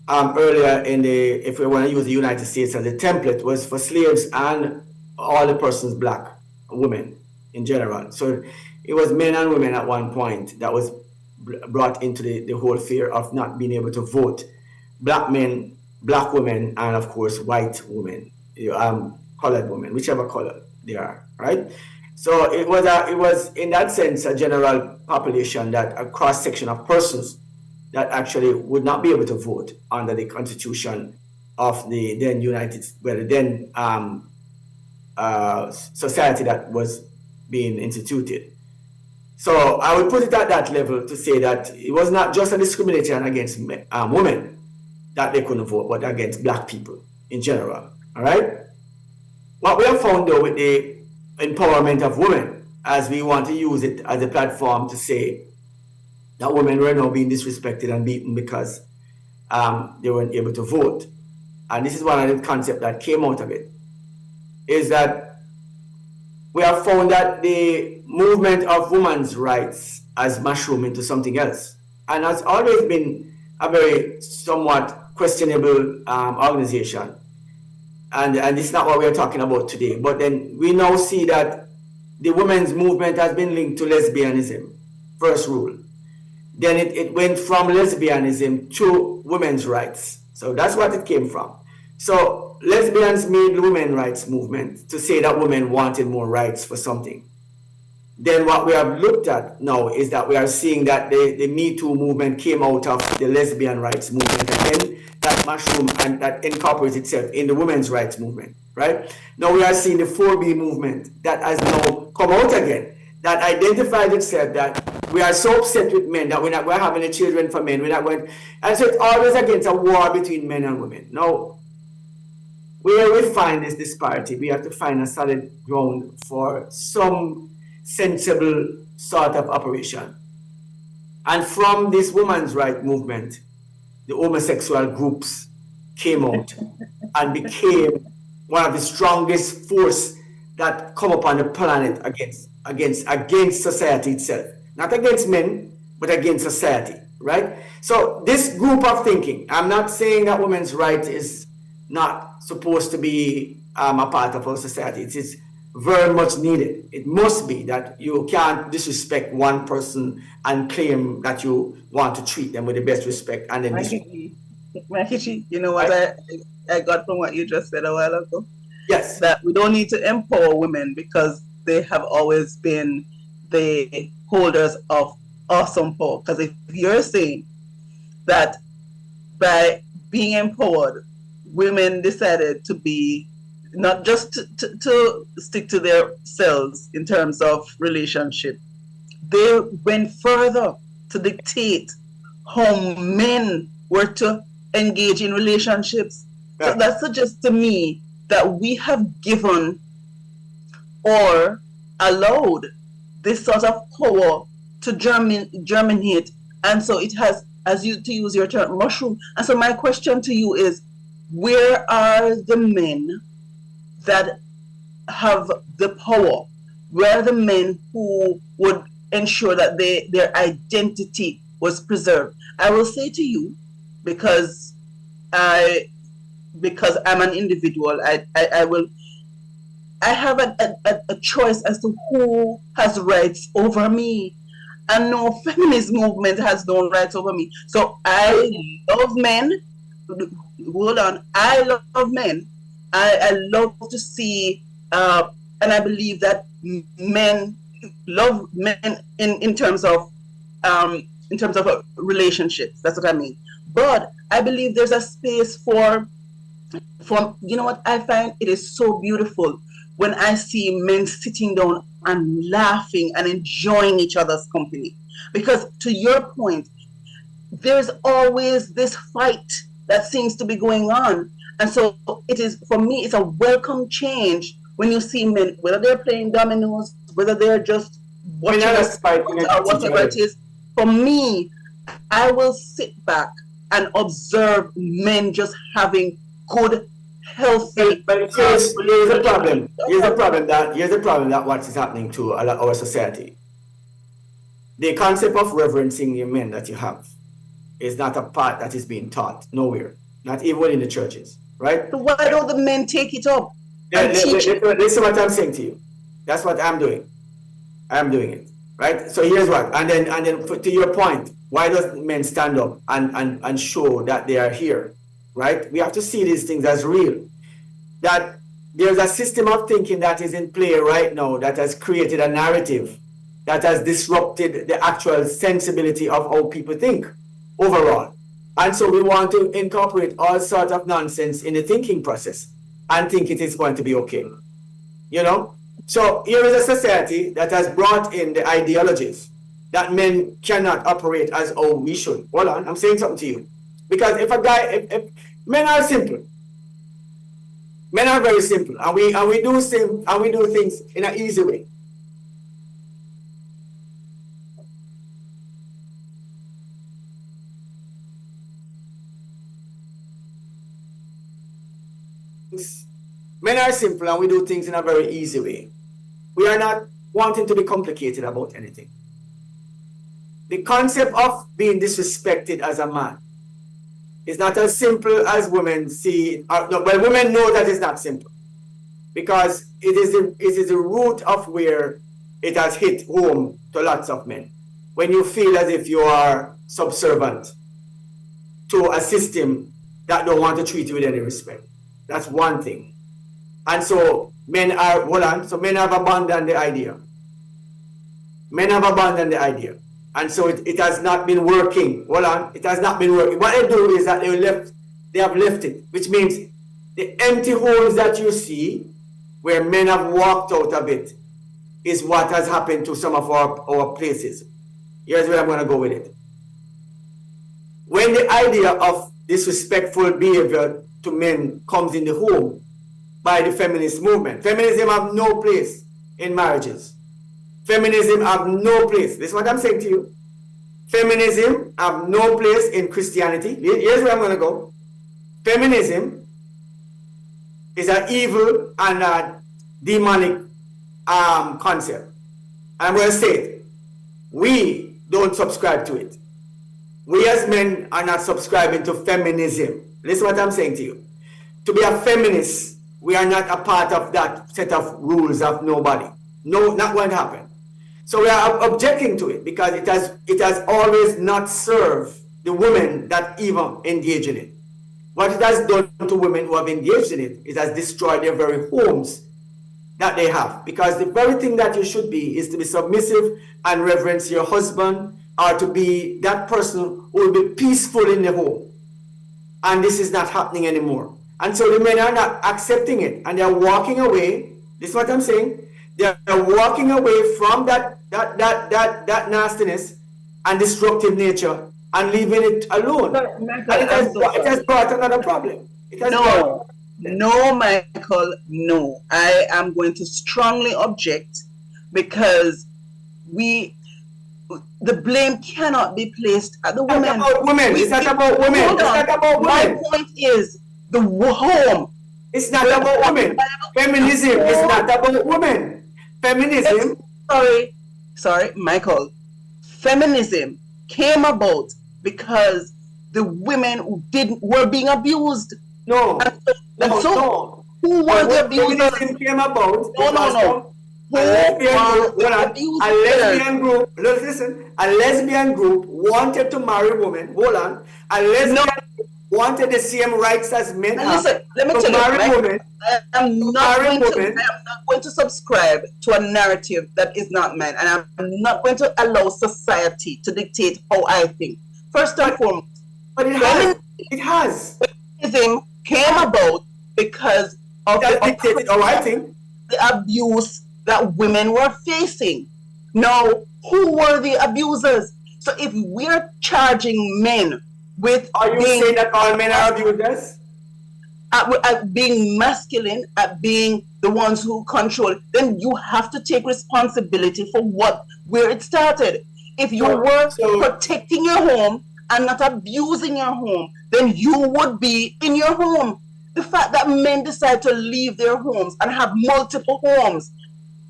earlier in the, if we want to use the United States as a template, was for slaves and all the persons, black women in general. So it was men and women at one point that was brought into the whole fear of not being able to vote. Black men, black women, and of course white women, colored women, whichever color they are, right? So it was in that sense a general population, that a cross section of persons that actually would not be able to vote under the constitution of the then society that was being instituted. So I would put it at that level to say that it was not just a discrimination against women that they couldn't vote, but against black people in general. All right. What we have found though with the empowerment of women, as we want to use it as a platform to say that women were now being disrespected and beaten because they weren't able to vote. And this is one of the concepts that came out of it, is that we have found that the movement of women's rights has mushroomed into something else, and has always been a very somewhat questionable organization. And this is not what we're talking about today. But then we now see that the women's movement has been linked to lesbianism, first rule. Then it went from lesbianism to women's rights. So that's what it came from. So lesbians made the women's rights movement to say that women wanted more rights for something. Then what we have looked at now is that we are seeing that the Me Too movement came out of the lesbian rights movement, and then that mushroom and that incorporates itself in the women's rights movement, right? Now we are seeing the 4B movement that has now come out again, that identified itself that we are so upset with men that we're having the children for men, we're not going, and so it's always against a war between men and women. Now, where we find this disparity, we have to find a solid ground for some sensible sort of operation. And from this women's rights movement, the homosexual groups came out and became one of the strongest force that come upon the planet against society itself. Not against men, but against society, right? So this group of thinking, I'm not saying that women's rights is not supposed to be a part of our society. It is very much needed. It must be that you can't disrespect one person and claim that you want to treat them with the best respect and then
Makichi, you know what I got from what you just said a while ago?
Yes.
That we don't need to empower women because they have always been the holders of awesome power. Because if you're saying that by being empowered, women decided to be not just to stick to their selves in terms of relationship, they went further to dictate how men were to engage in relationships. Yeah. So that suggests to me that we have given or allowed this sort of power to germinate, and so it has, as you to use your term, mushroom. And so my question to you is, where are the men that have the power? Where are the men who would ensure that their identity was preserved? I will say to you, because I because I'm an individual, I will, I have a choice as to who has rights over me. And no feminist movement has no rights over me. So I love men. Hold on. I love men. I love to see, and I believe that men love men in terms of relationships. That's what I mean. But I believe there's a space for you know what I find it is so beautiful when I see men sitting down and laughing and enjoying each other's company. Because to your point, there's always this fight that seems to be going on. And so it is, for me, it's a welcome change when you see men, whether they're playing dominoes, whether they're just watching us or whatever it is. For me, I will sit back and observe men just having good, healthy.
But here's the problem. Here's the problem that what is happening to our society. The concept of reverencing the men that you have is not a part that is being taught nowhere, not even in the churches, right?
So why don't the men take it up?
Listen what I'm saying to you. That's what I'm doing. I'm doing it, right? So here's what, and then to your point, why does men stand up and show that they are here, right? We have to see these things as real. That there's a system of thinking that is in play right now that has created a narrative that has disrupted the actual sensibility of how people think overall. And so we want to incorporate all sorts of nonsense in the thinking process and think it is going to be okay. You know? So here is a society that has brought in the ideologies that men cannot operate as how we should. Hold on, I'm saying something to you. Because if men are simple. Men are very simple, and we do things in an easy way. Men are simple, and we do things in a very easy way. We are not wanting to be complicated about anything. The concept of being disrespected as a man is not as simple as women see. Well, women know that it's not simple because it is the root of where it has hit home to lots of men. When you feel as if you are subservient to a system that don't want to treat you with any respect. That's one thing. And so men have abandoned the idea. Men have abandoned the idea. And so it has not been working. It has not been working. What they do is that they have left it, which means the empty holes that you see where men have walked out of it is what has happened to some of our places. Here's where I'm going to go with it. When the idea of disrespectful behavior to men comes in the home by the feminist movement, feminism have no place in marriages. Feminism have no place. This is what I'm saying to you. Feminism have no place in Christianity. Here's where I'm going to go. Feminism is an evil and a demonic concept. I'm going to say it. We don't subscribe to it. We as men are not subscribing to feminism. Listen what I'm saying to you. To be a feminist, we are not a part of that set of rules of nobody. No, not going to happen. So we are objecting to it because it has always not served the women that even engage in it. What it has done to women who have engaged in it, it has destroyed their very homes that they have. Because the very thing that you should be is to be submissive and reverence your husband, or to be that person who will be peaceful in the home. And this is not happening anymore. And so the men are not accepting it, and they're walking away. This is what I'm saying. They're walking away from that nastiness and destructive nature and leaving it alone. It has brought another problem.
No, Michael, no. I am going to strongly object because the blame cannot be placed at the women.
It's not about women. It's not about women.
My point is the home.
It's not about women. Feminism is not about women. Feminism.
Sorry, Michael. Feminism came about because the women were being abused.
No,
And
no,
so
no.
who
But
were the
when
abusers?
feminism came about,
No,
it
no,
was
no.
from
Who
a lesbian
were
group. Hold
the
on. A
abusers?
lesbian group. Listen. A lesbian group wanted to marry women. Hold on. A
No,
lesbian group wanted the same rights as men
and
have
listen, let me
to
tell you,
marry
Mike,
women. To marry
I
women.
am not going to subscribe to a narrative that is not mine, and I'm not going to allow society to dictate how I think. First and
But
foremost,
but it has. It has.
feminism came about because of
That dictated how I think.
the abuse that women were facing. Now, who were the abusers? So if we're charging men with
Are you saying that all men are abusers?
at being masculine, at being the ones who control, then you have to take responsibility for where it started. If you were protecting your home and not abusing your home, then you would be in your home. The fact that men decide to leave their homes and have multiple homes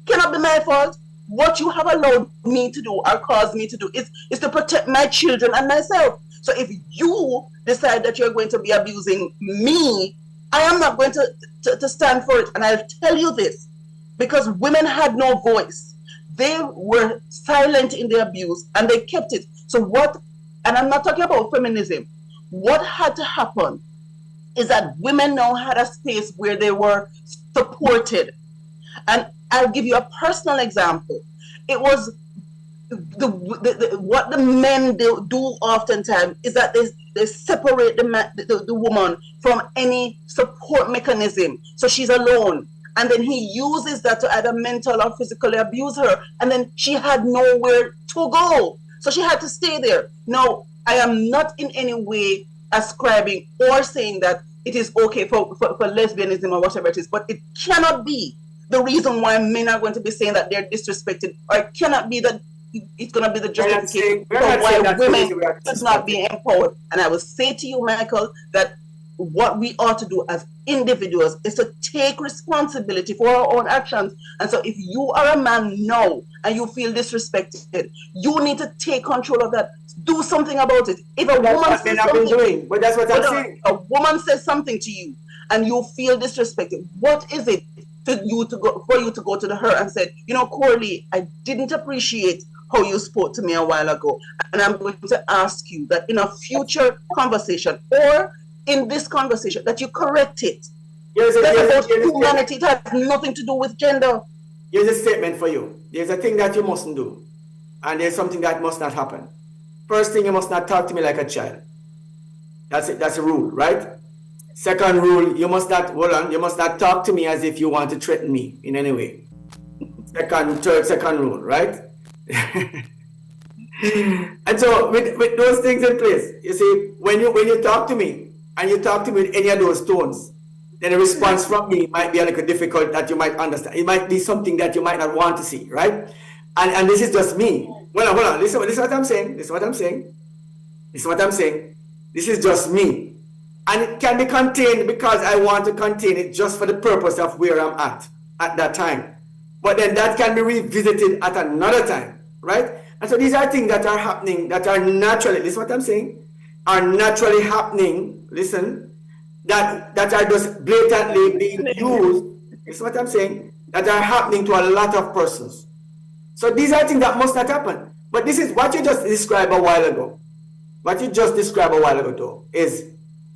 cannot be my fault. What you have allowed me to do or caused me to do is to protect my children and myself. So if you decide that you're going to be abusing me, I am not going to stand for it. And I'll tell you this, because women had no voice. They were silent in the abuse and they kept it. So what, and I'm not talking about feminism, what had to happen is that women now had a space where they were supported. And I'll give you a personal example. It was what the men do oftentimes is that they separate the woman from any support mechanism. So she's alone. And then he uses that to either mental or physically abuse her. And then she had nowhere to go. So she had to stay there. Now, I am not in any way ascribing or saying that it is okay for lesbianism or whatever it is, but it cannot be the reason why men are going to be saying that they're disrespected, or it cannot be that it's going to be the justification for why women should not be empowered. And I will say to you, Michael, that what we ought to do as individuals is to take responsibility for our own actions. And so if you are a man now and you feel disrespected, you need to take control of that. Do something about it. If a woman says something,
but that's what I'm saying.
A woman says something to you and you feel disrespected, what is it for you to go to her and say, you know, Corley, I didn't appreciate how you spoke to me a while ago, and I'm going to ask you that in a future conversation or in this conversation that you correct it. That's about humanity. It has nothing to do with gender.
Here's a statement for you. There's a thing that you mustn't do, and there's something that must not happen. First thing, you must not talk to me like a child. That's it. That's a rule, right? Second rule, you must not talk to me as if you want to threaten me in any way. Second rule, right? And so with those things in place, you see, when you talk to me and you talk to me with any of those tones, then the response from me might be a little difficult that you might understand. It might be something that you might not want to see, right? And this is just me. Hold on. Listen what I'm saying. This is just me. And it can be contained because I want to contain it just for the purpose of where I'm at that time. But then that can be revisited at another time, right? And so these are things that are happening, that are naturally, this is what I'm saying, are naturally happening, listen, that are just blatantly being used, this is what I'm saying, that are happening to a lot of persons. So these are things that must not happen. But this is what you just described a while ago. What you just described a while ago, though, is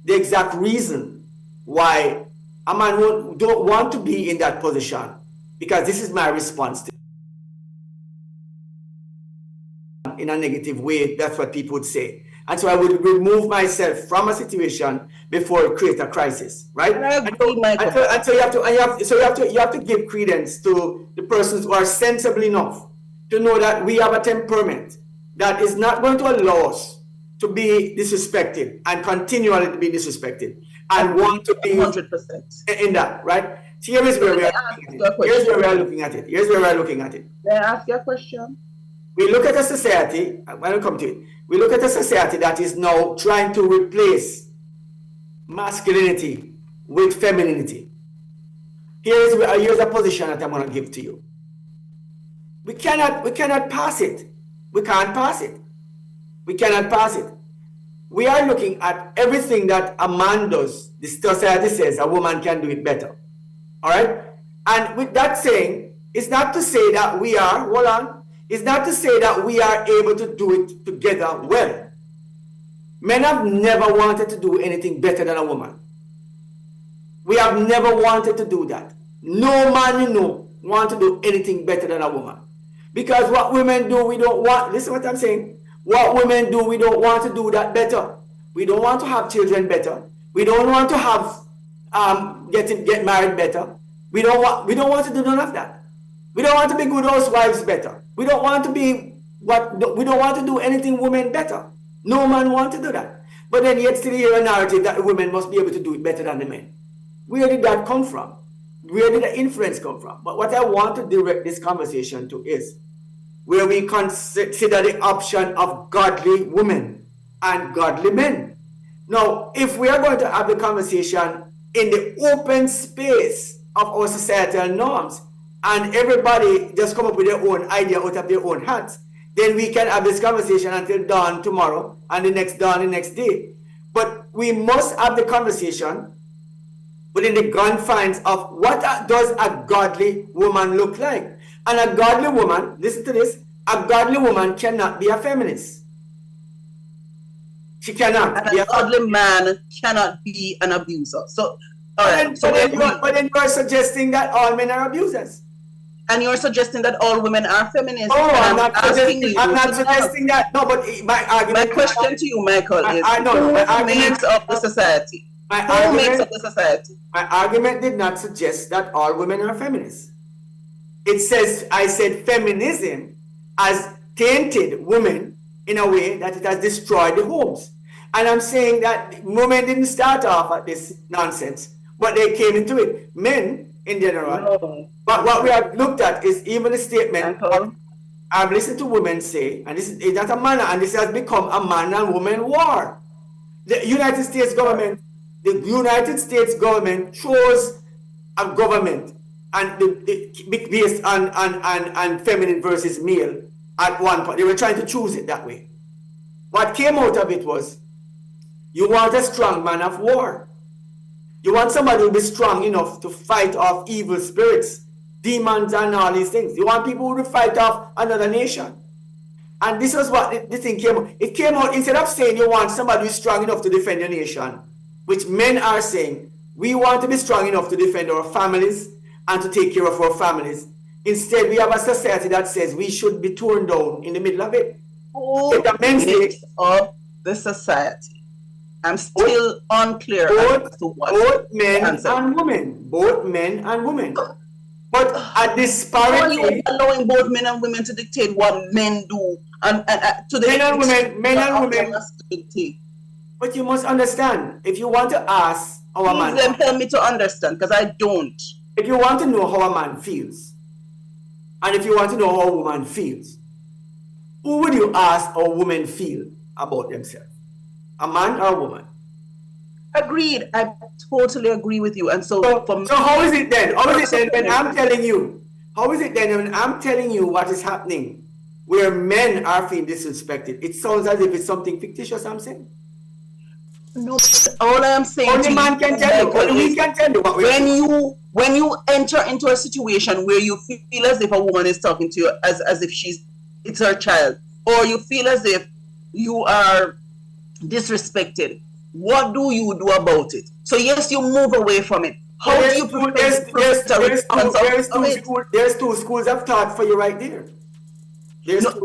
the exact reason why a man don't want to be in that position, because this is my response to in a negative way. That's what people would say. And so I would remove myself from a situation before it creates a crisis, right? And so you have to give credence to the persons who are sensible enough to know that we have a temperament that is not going to allow us to be disrespected and continually to be disrespected and want to be
100%
in that, right? So here is where we are looking at it. Here's where we are looking at it.
May I ask you a question?
We look at a society, when we come to it, we look at a society that is now trying to replace masculinity with femininity. Here's a position that I'm going to give to you. We cannot pass it. We can't pass it. We cannot pass it. we are looking at everything that a man does. The society says a woman can do it better. All right? And with that saying, it's not to say that we are, hold on, it's not to say that we are able to do it together well. Men have never wanted to do anything better than a woman. We have never wanted to do that. No man you know want to do anything better than a woman. Because what women do, we don't want, listen what I'm saying. What women do, we don't want to do that better. We don't want to have children better. We don't want to have get married better. We don't want to do none of that. We don't want to be good housewives better. We don't want to do anything women better. No man want to do that. But then yet still hear a narrative that the women must be able to do it better than the men. Where did that come from? Where did the influence come from? But what I want to direct this conversation to is where we consider the option of godly women and godly men. Now, if we are going to have the conversation in the open space of our societal norms, and everybody just come up with their own idea out of their own hats, then we can have this conversation until dawn tomorrow and the next dawn the next day. But we must have the conversation within the confines of what does a godly woman look like. And a godly woman, listen to this, a godly woman cannot be a feminist. She cannot.
And a godly man cannot be an abuser. So, all right.
But then you are suggesting that all men are abusers.
And you're suggesting that all women are feminists.
Oh, I'm not suggesting that. No, but my argument.
My question to you, Michael, is
who
makes up the society? Who makes up the society?
My argument did not suggest that all women are feminists. It says, I said feminism has tainted women in a way that it has destroyed the homes. And I'm saying that women didn't start off at this nonsense, but they came into it. Men, in general.
No.
But what we have looked at is even a statement I've listened to women say, and this is not a manner, and this has become a man and woman war. The United States government chose a government and based on feminine versus male at one point. They were trying to choose it that way. What came out of it was, you want a strong man of war. You want somebody who will be strong enough to fight off evil spirits, demons, and all these things. You want people who will fight off another nation. And this was what this thing came out. It came out, instead of saying you want somebody who's strong enough to defend your nation, which men are saying, we want to be strong enough to defend our families and to take care of our families. Instead, we have a society that says we should be torn down in the middle of it.
Who makes up the society? I'm still unclear as to what.
Both men and women. Both men and women. But a disparity.
Are you allowing both men and women to dictate what men do? And to the
men and women. But you must understand, if you want to ask how a man.
Please tell me to understand, because I don't.
If you want to know how a man feels, and if you want to know how a woman feels, who would you ask how women feel about themselves? A man or a woman?
Agreed. I totally agree with you. And so
how is it then? How is it then when I'm telling you? How is it then when I'm telling you what is happening where men are feeling disrespected? It sounds as if it's something fictitious, I'm saying.
No, all I am saying
only man can tell you. Only we can tell you.
When you enter into a situation where you feel as if a woman is talking to you as if it's her child, or you feel as if you are disrespected, what do you do about it? So yes, you move away from it. How do you prevent
there's two schools of thought for you right there.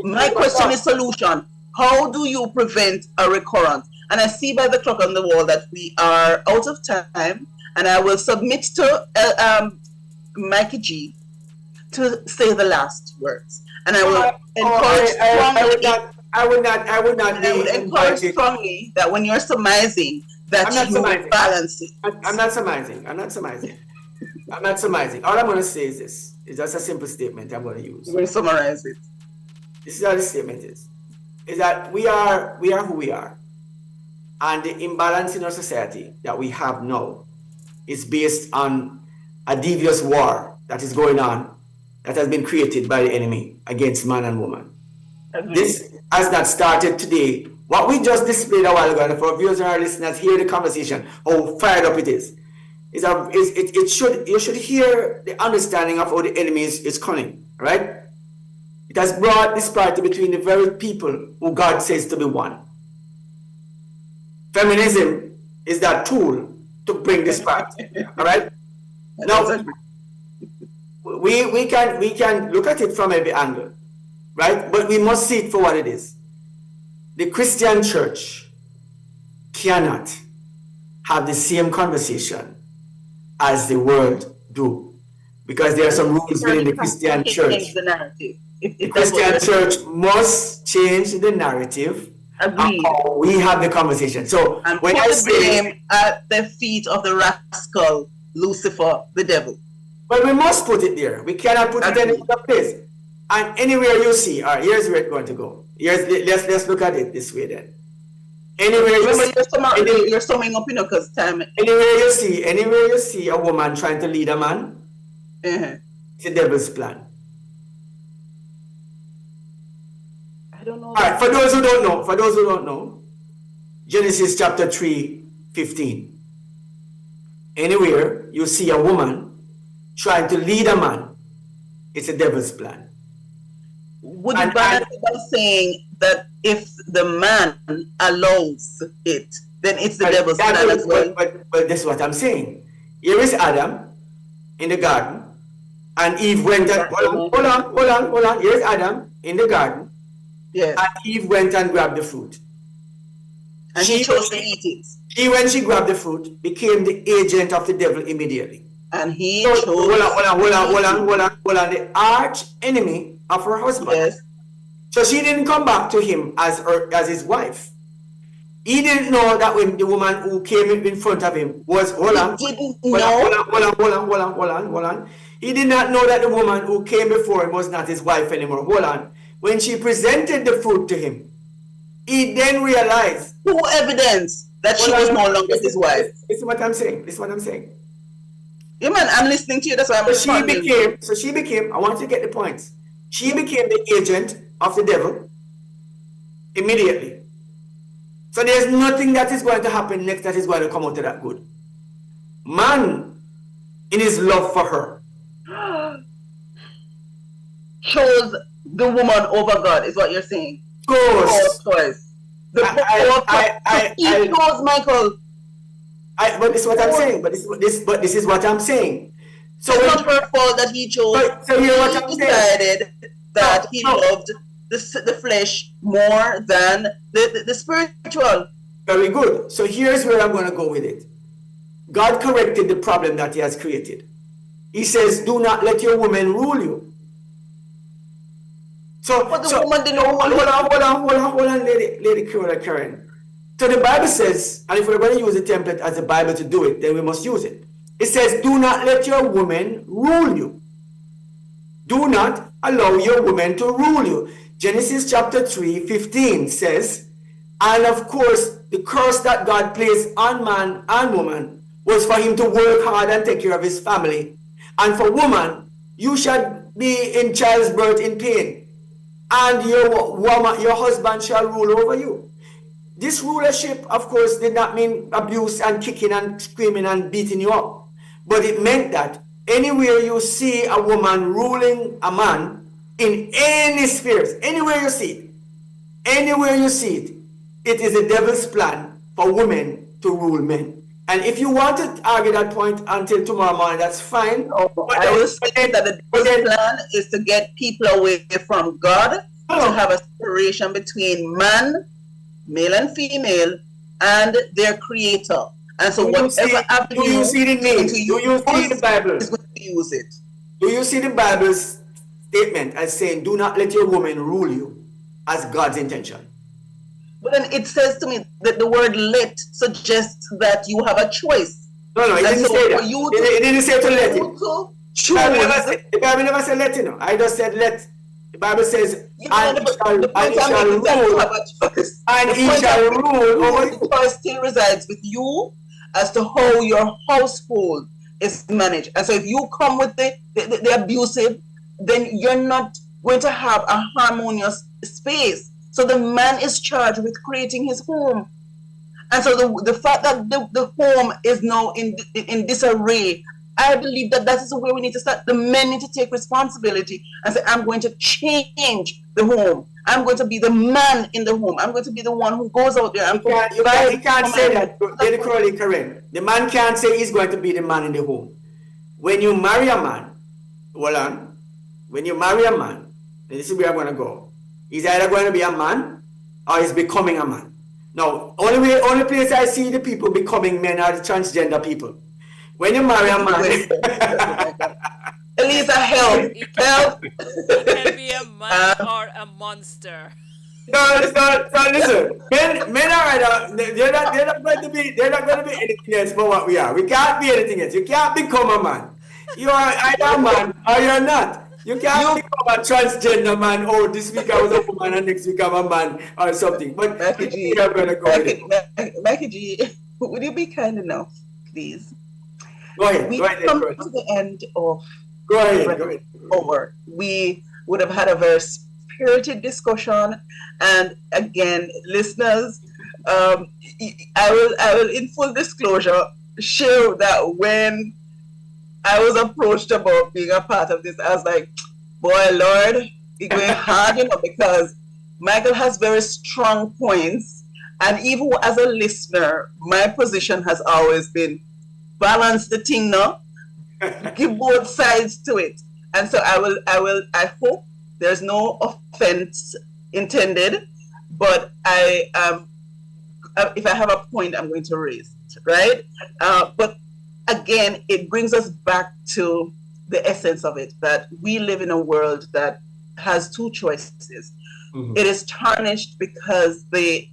My question is solution. How do you prevent a recurrence? And I see by the clock on the wall that we are out of time, and I will submit to Mikey G to say the last words. And I will encourage
I would not
encourage strongly that when you're surmising that you balance it.
I'm not surmising. All I'm going to say is this. It's just a simple statement I'm going to use.
We'll summarize it.
This is how the statement is. Is that we are who we are. And the imbalance in our society that we have now is based on a devious war that is going on, that has been created by the enemy against man and woman. This has not started today What we just displayed a while ago, and for viewers and our listeners, hear the conversation, how fired up it is. You should hear the understanding of how the enemy is cunning, right? It has brought disparity between the very people who God says to be one. Feminism is that tool to bring disparity, all right? Now, we can look at it from every angle, right? But we must see it for what it is. The Christian church cannot have the same conversation as the world do, because there are some rules within the Christian church.
The narrative.
The Christian church must change the narrative of how we have the conversation. So
and
when
put
I
the
say
blame at the feet of the rascal Lucifer, the devil.
Well, we must put it there. We cannot put it in any other place. And anywhere you see, all right, here's where it's going to go. Let's look at it this way then. Anywhere you see,
you're summing up, because time.
Anywhere you see a woman trying to lead a man, it's the devil's plan.
I don't know.
All right, for those who don't know, Genesis chapter 3:15. Anywhere you see a woman trying to lead a man, it's a devil's plan.
Would you be saying that if the man allows it, then it's the devil's plan as well?
But this is what I'm saying. Here is Adam in the garden, and Eve went and hold on. Here's Adam in the garden.
Yes.
And Eve went and grabbed the fruit.
And she chose to eat it.
She, when she grabbed the fruit, became the agent of the devil immediately.
And he chose.
Hold on. The arch enemy of her husband.
Yes.
So she didn't come back to him as his wife. He didn't know that when the woman who came in front of him was hold on. He did not know that the woman who came before him was not his wife anymore. Hold on. When she presented the fruit to him, he then realized.
Who evidence that she was no longer his wife?
This is what I'm saying.
Yeah, man, I'm listening to you. That's why I'm
responding. So she became, I want you to get the points. She became the agent of the devil immediately. So there's nothing that is going to happen next that is going to come out of that good. Man, in his love for her,
chose the woman over God, is what you're saying.
Of course.
He chose Michael.
But this is what I'm saying. But this is what I'm saying.
So it's not her fault that he chose.
So here's what I'm
decided that he loved the flesh more than the spiritual.
Very good. So here's where I'm going to go with it. God corrected the problem that he has created. He says, do not let your woman rule you.
But the woman didn't know.
Hold on, Lady Karen. So the Bible says, and if we're going to use the template as the Bible to do it, then we must use it. It says, do not let your woman rule you. Do not allow your woman to rule you. Genesis chapter 3:15 says, and of course, the curse that God placed on man and woman was for him to work hard and take care of his family. And for woman, you shall be in childbirth in pain, and your husband shall rule over you. This rulership, of course, did not mean abuse and kicking and screaming and beating you up. But it meant that anywhere you see a woman ruling a man in any spheres, anywhere you see it, it is the devil's plan for women to rule men. And if you want to argue that point until tomorrow morning, that's fine.
I will say that the devil's plan is to get people away from God, to have a separation between man, male and female, and their creator. And so whatever avenue
do you see the name? Do you see the Bible?
Is going to use it.
Do you see the Bible's statement as saying, do not let your woman rule you, as God's intention?
But then it says to me that the word let suggests that you have a choice.
No, it didn't say that. It didn't say to let it. The Bible never said let, I just said let. The Bible says, and he shall rule over you.
The choice still resides with you as to how your household is managed. And so if you come with the abusive, then you're not going to have a harmonious space. So the man is charged with creating his home. And so the fact that the home is now in disarray, I believe that that is the way we need to start. The men need to take responsibility and say, I'm going to change the home. I'm going to be the man in the home. I'm going to be the one who goes out there and
You can't say that, Lady Crowley, Karen. The man can't say he's going to be the man in the home. When you marry a man, hold on. When you marry a man, and this is where I'm going to go. He's either going to be a man or he's becoming a man. Now, only place I see the people becoming men are the transgender people. When you marry a man,
Elisa, help! Help!
It can be a man or a monster.
No, listen. Men are either they're not going to be anything else but what we are. We can't be anything else. You can't become a man. You are either a man or you're not. You can't become a transgender man. Oh, this week I was a woman and next week I'm a man or something. But
Mackie G,
I'm gonna go with it.
Mackie G, would you be kind enough, please?
Go ahead.
We
Go ahead.
come to the end of
Go ahead.
over. We would have had a very spirited discussion, and again, listeners, I will in full disclosure share that when I was approached about being a part of this, I was like, boy, Lord, it's going hard, because Michael has very strong points, and even as a listener, my position has always been balance the thing now, give both sides to it. And so I hope there's no offense intended, but if I have a point, I'm going to raise it, right? But again, it brings us back to the essence of it, that we live in a world that has two choices. Mm-hmm. It is tarnished because the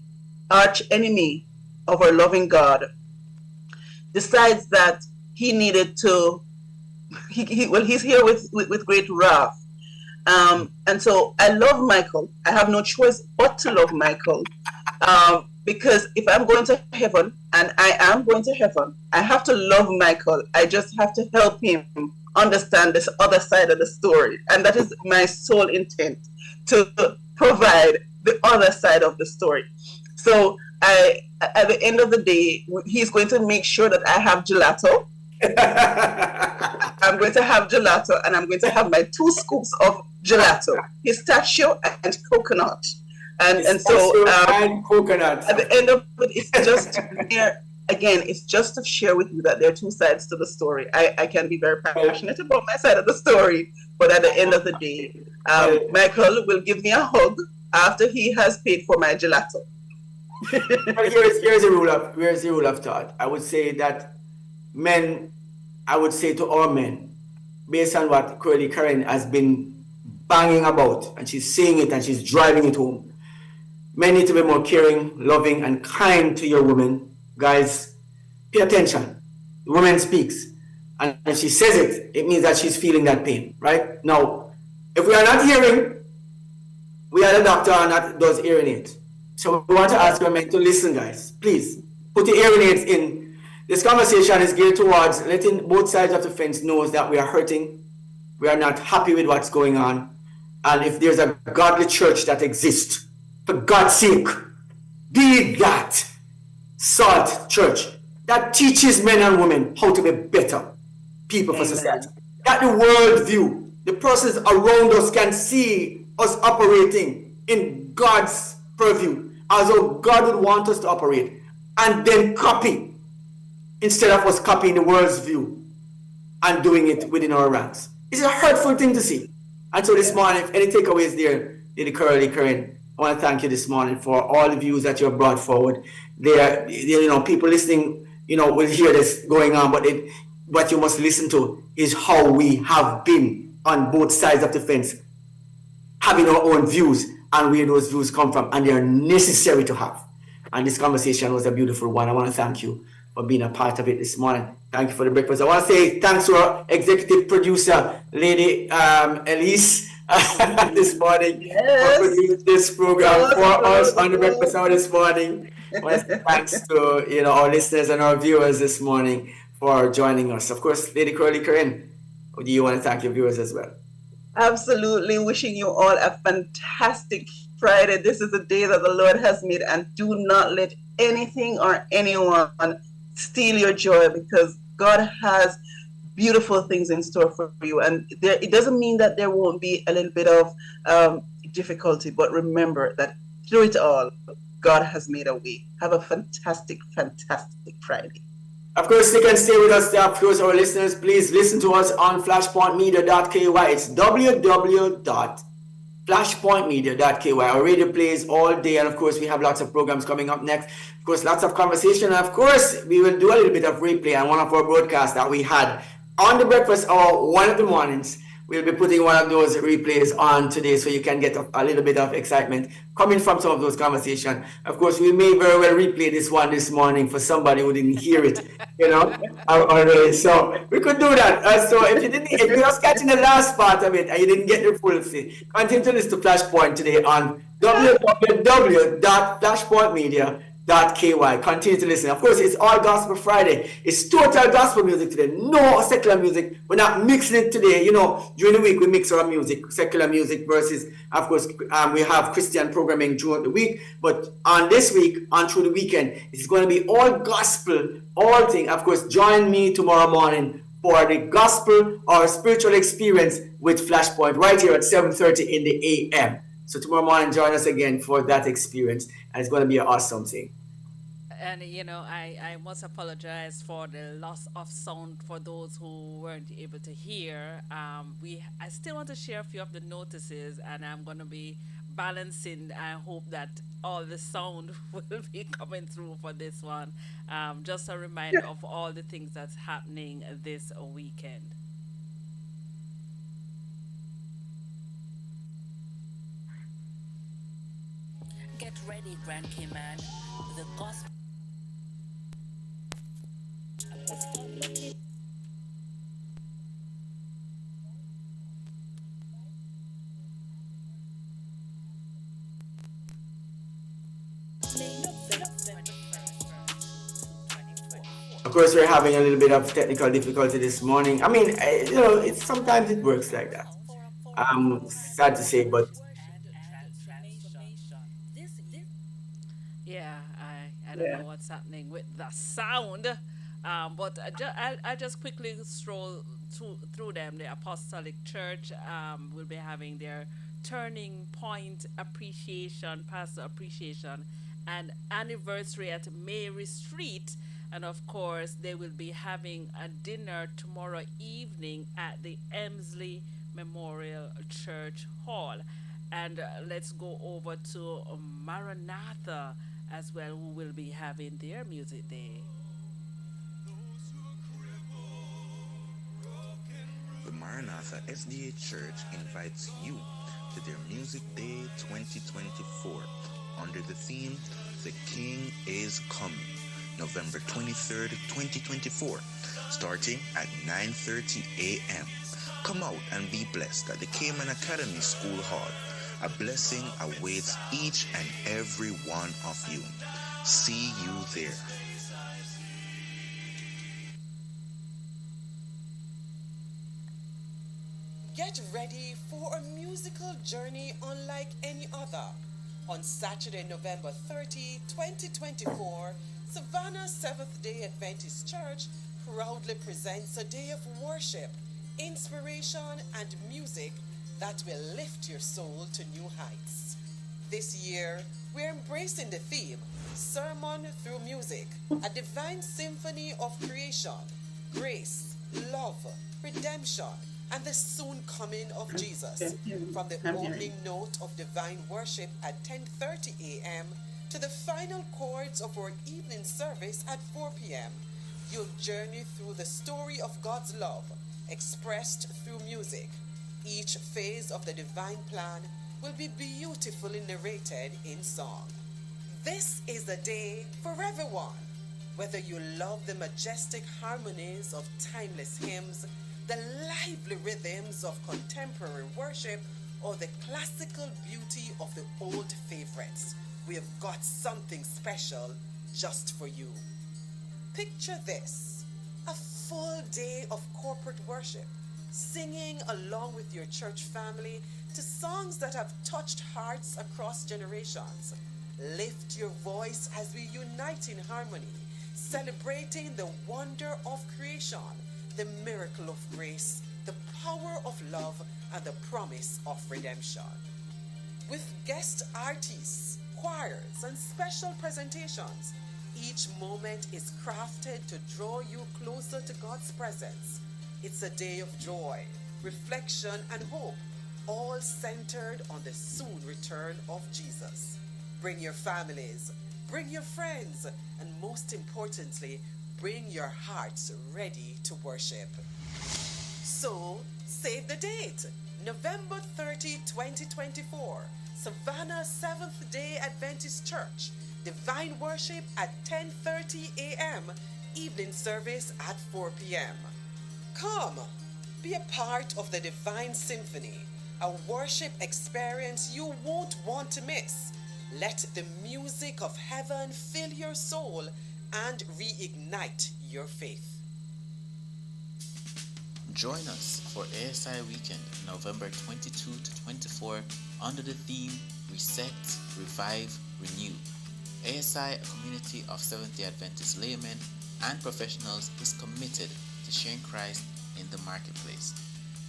arch enemy of our loving God decides that he needed to, he's here with great wrath. And so I love Michael. I have no choice but to love Michael. Because if I'm going to heaven, and I am going to heaven, I have to love Michael. I just have to help him understand this other side of the story. And that is my sole intent, to provide the other side of the story. So at the end of the day, he's going to make sure that I have gelato. I'm going to have gelato, and I'm going to have my 2 scoops of gelato, pistachio and coconut. And so
coconut.
At the end of it, it's just again, it's just to share with you that there are 2 sides to the story. I can be very passionate about my side of the story, but at the end of the day, Michael will give me a hug after he has paid for my gelato.
Here's a rule of thought. I would say that I would say to all men, based on what Curly Karen has been banging about, and she's saying it and she's driving it home, men need to be more caring, loving, and kind to your women. Guys, pay attention. The woman speaks, and when she says it, it means that she's feeling that pain, right? Now, if we are not hearing, we are the doctor and that does hearing aids. So we want to ask your men to listen, guys. Please, put the hearing aids in. This conversation is geared towards letting both sides of the fence know that we are hurting, we are not happy with what's going on, and if there's a godly church that exists, for God's sake, be that salt church that teaches men and women how to be better people for society. That the world view, the persons around us can see us operating in God's purview, as though God would want us to operate, and then copy, instead of us copying the world's view and doing it within our ranks. It's a hurtful thing to see. And so this morning, if any takeaways there, Lady Curly Karen, I want to thank you this morning for all the views that you have brought forward. People listening, will hear this going on, but what you must listen to is how we have been on both sides of the fence, having our own views and where those views come from, and they are necessary to have. And this conversation was a beautiful one. I want to thank you for being a part of it this morning. Thank you for the breakfast. I want to say thanks to our executive producer, Lady Elise, this morning for producing this program for us on the breakfast hour this morning. I want to say thanks to our listeners and our viewers this morning for joining us. Of course, Lady Curly Karen, do you want to thank your viewers as well?
Absolutely. Wishing you all a fantastic Friday. This is the day that the Lord has made, and do not let anything or anyone steal your joy, because God has beautiful things in store for you. And there, it doesn't mean that there won't be a little bit of difficulty, but remember that through it all, God has made a way. Have a fantastic, fantastic Friday.
Of course, you can stay with us there. Of course, our listeners, please listen to us on flashpointmedia.ky. It's www.flashpointmedia.ky. Our radio plays all day, and of course, we have lots of programs coming up next. Of course, lots of conversation, and of course, we will do a little bit of replay on one of our broadcasts that we had on the breakfast hour, one of the mornings. We'll be putting one of those replays on today, so you can get a little bit of excitement coming from some of those conversations. Of course, we may very well replay this one this morning for somebody who didn't hear it, already. So we could do that. So if you're just catching the last part of it and you didn't get the full thing, continue to listen to Flashpoint today on www.flashpointmedia.ky. Continue to listen. Of course, it's all Gospel Friday. It's total gospel music today. No secular music. We're not mixing it today. During the week we mix our music, secular music versus, of course, we have Christian programming throughout the week. But on this week, on through the weekend, it's going to be all gospel, all thing. Of course, join me tomorrow morning for the gospel or spiritual experience with Flashpoint right here at 7:30 in the a.m. So tomorrow morning, join us again for that experience, and it's going to be an awesome thing.
And I must apologize for the loss of sound for those who weren't able to hear. I still want to share a few of the notices, and I'm going to be balancing. I hope that all the sound will be coming through for this one. Just a reminder of all the things that's happening this weekend.
Get ready, Grand Cayman. The gospel.
Of course, we're having a little bit of technical difficulty this morning. I mean, it's sometimes it works like that. Sad to say, but
Yeah, I don't know what's happening with the sound, but I just quickly stroll through them. The Apostolic Church will be having their turning point appreciation, pastor appreciation, and anniversary at Mary Street. And of course, they will be having a dinner tomorrow evening at the Emsley Memorial Church Hall. And let's go over to Maranatha as well, who will be having their music day.
The Maranatha SDA Church invites you to their Music Day 2024 under the theme, The King is Coming, November 23rd, 2024, starting at 9:30 a.m. Come out and be blessed at the Cayman Academy School Hall. A blessing awaits each and every one of you. See you there.
Get ready for a musical journey unlike any other. On Saturday, November 30, 2024, Savannah Seventh-day Adventist Church proudly presents a day of worship, inspiration, and music that will lift your soul to new heights. This year, we're embracing the theme, Sermon Through Music, a divine symphony of creation, grace, love, redemption, and the soon coming of Jesus. From the opening note of divine worship at 10:30 a.m. to the final chords of our evening service at 4 p.m., you'll journey through the story of God's love, expressed through music. Each phase of the divine plan will be beautifully narrated in song. This is a day for everyone. Whether you love the majestic harmonies of timeless hymns, the lively rhythms of contemporary worship, or the classical beauty of the old favorites, we have got something special just for you. Picture this: a full day of corporate worship, singing along with your church family to songs that have touched hearts across generations. Lift your voice as we unite in harmony, celebrating the wonder of creation, the miracle of grace, the power of love, and the promise of redemption. With guest artists, choirs, and special presentations, each moment is crafted to draw you closer to God's presence. It's a day of joy, reflection, and hope, all centered on the soon return of Jesus. Bring your families, bring your friends, and most importantly, bring your hearts ready to worship. So, save the date, November 30, 2024, Savannah Seventh-day Adventist Church, divine worship at 10:30 a.m., evening service at 4 p.m. Come, be a part of the Divine Symphony, a worship experience you won't want to miss. Let the music of heaven fill your soul and reignite your faith.
Join us for ASI Weekend, November 22 to 24, under the theme Reset, Revive, Renew. ASI, a community of Seventh-day Adventist laymen and professionals, is committed to sharing Christ in the marketplace.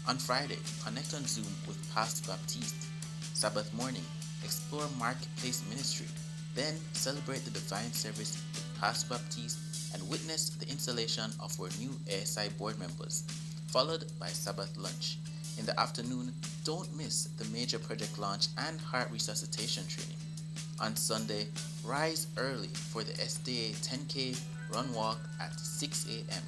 On Friday, connect on Zoom with Pastor Baptiste. Sabbath morning, explore Marketplace Ministry. Then celebrate the divine service with Pastor Baptiste and witness the installation of our new ASI board members, followed by Sabbath lunch. In the afternoon, don't miss the major project launch and heart resuscitation training. On Sunday, rise early for the SDA 10K run walk at 6 a.m.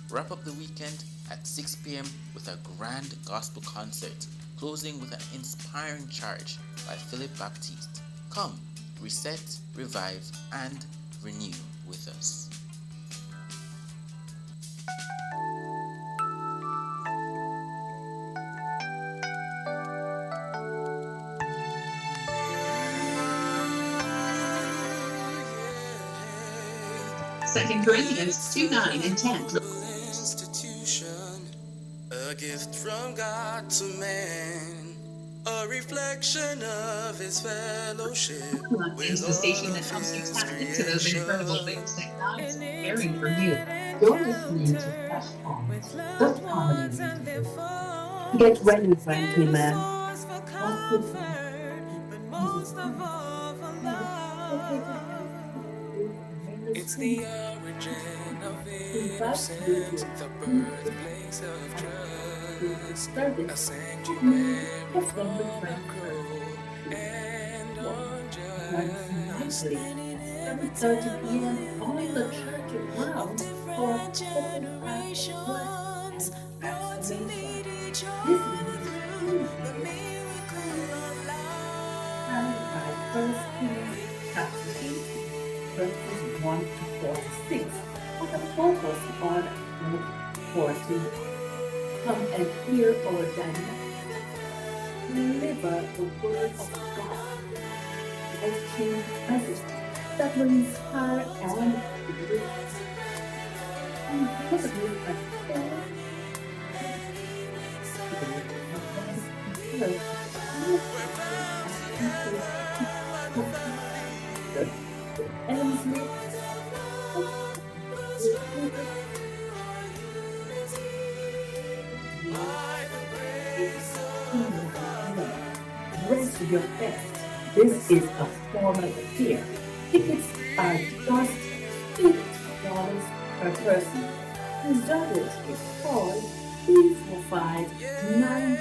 Wrap up the weekend at 6 p.m. with a grand gospel concert, closing with an inspiring charge by Philip Baptiste. Come, reset, revive, and renew with us.
Second Corinthians 2:9 and 10.
Institution, a gift from God to man, a reflection of his fellowship
Is the
with
station
all
that
of
helps you
his
tap into those incredible
creation.
things that God is preparing for you. You're listening to Fresh Palms, the comedy radio. Get ready, Frankie Man.
It's the origin of innocence, the birthplace of trust, a sanctuary from the cruel and unjust.
7:30 p.m. on the church grounds for
Generations brought to meet each
This
other
is
through the miracle of
founded by
love.
1 Kings chapter 18, verses 1 to 46, with a focus on verse 14. Come and hear our dynamic, deliver the word of God, life-changing message that will inspire and uplift. And possibly a full Dress your best. This is a formal affair. Tickets are just $50 per person. Reserve it. Call 345 9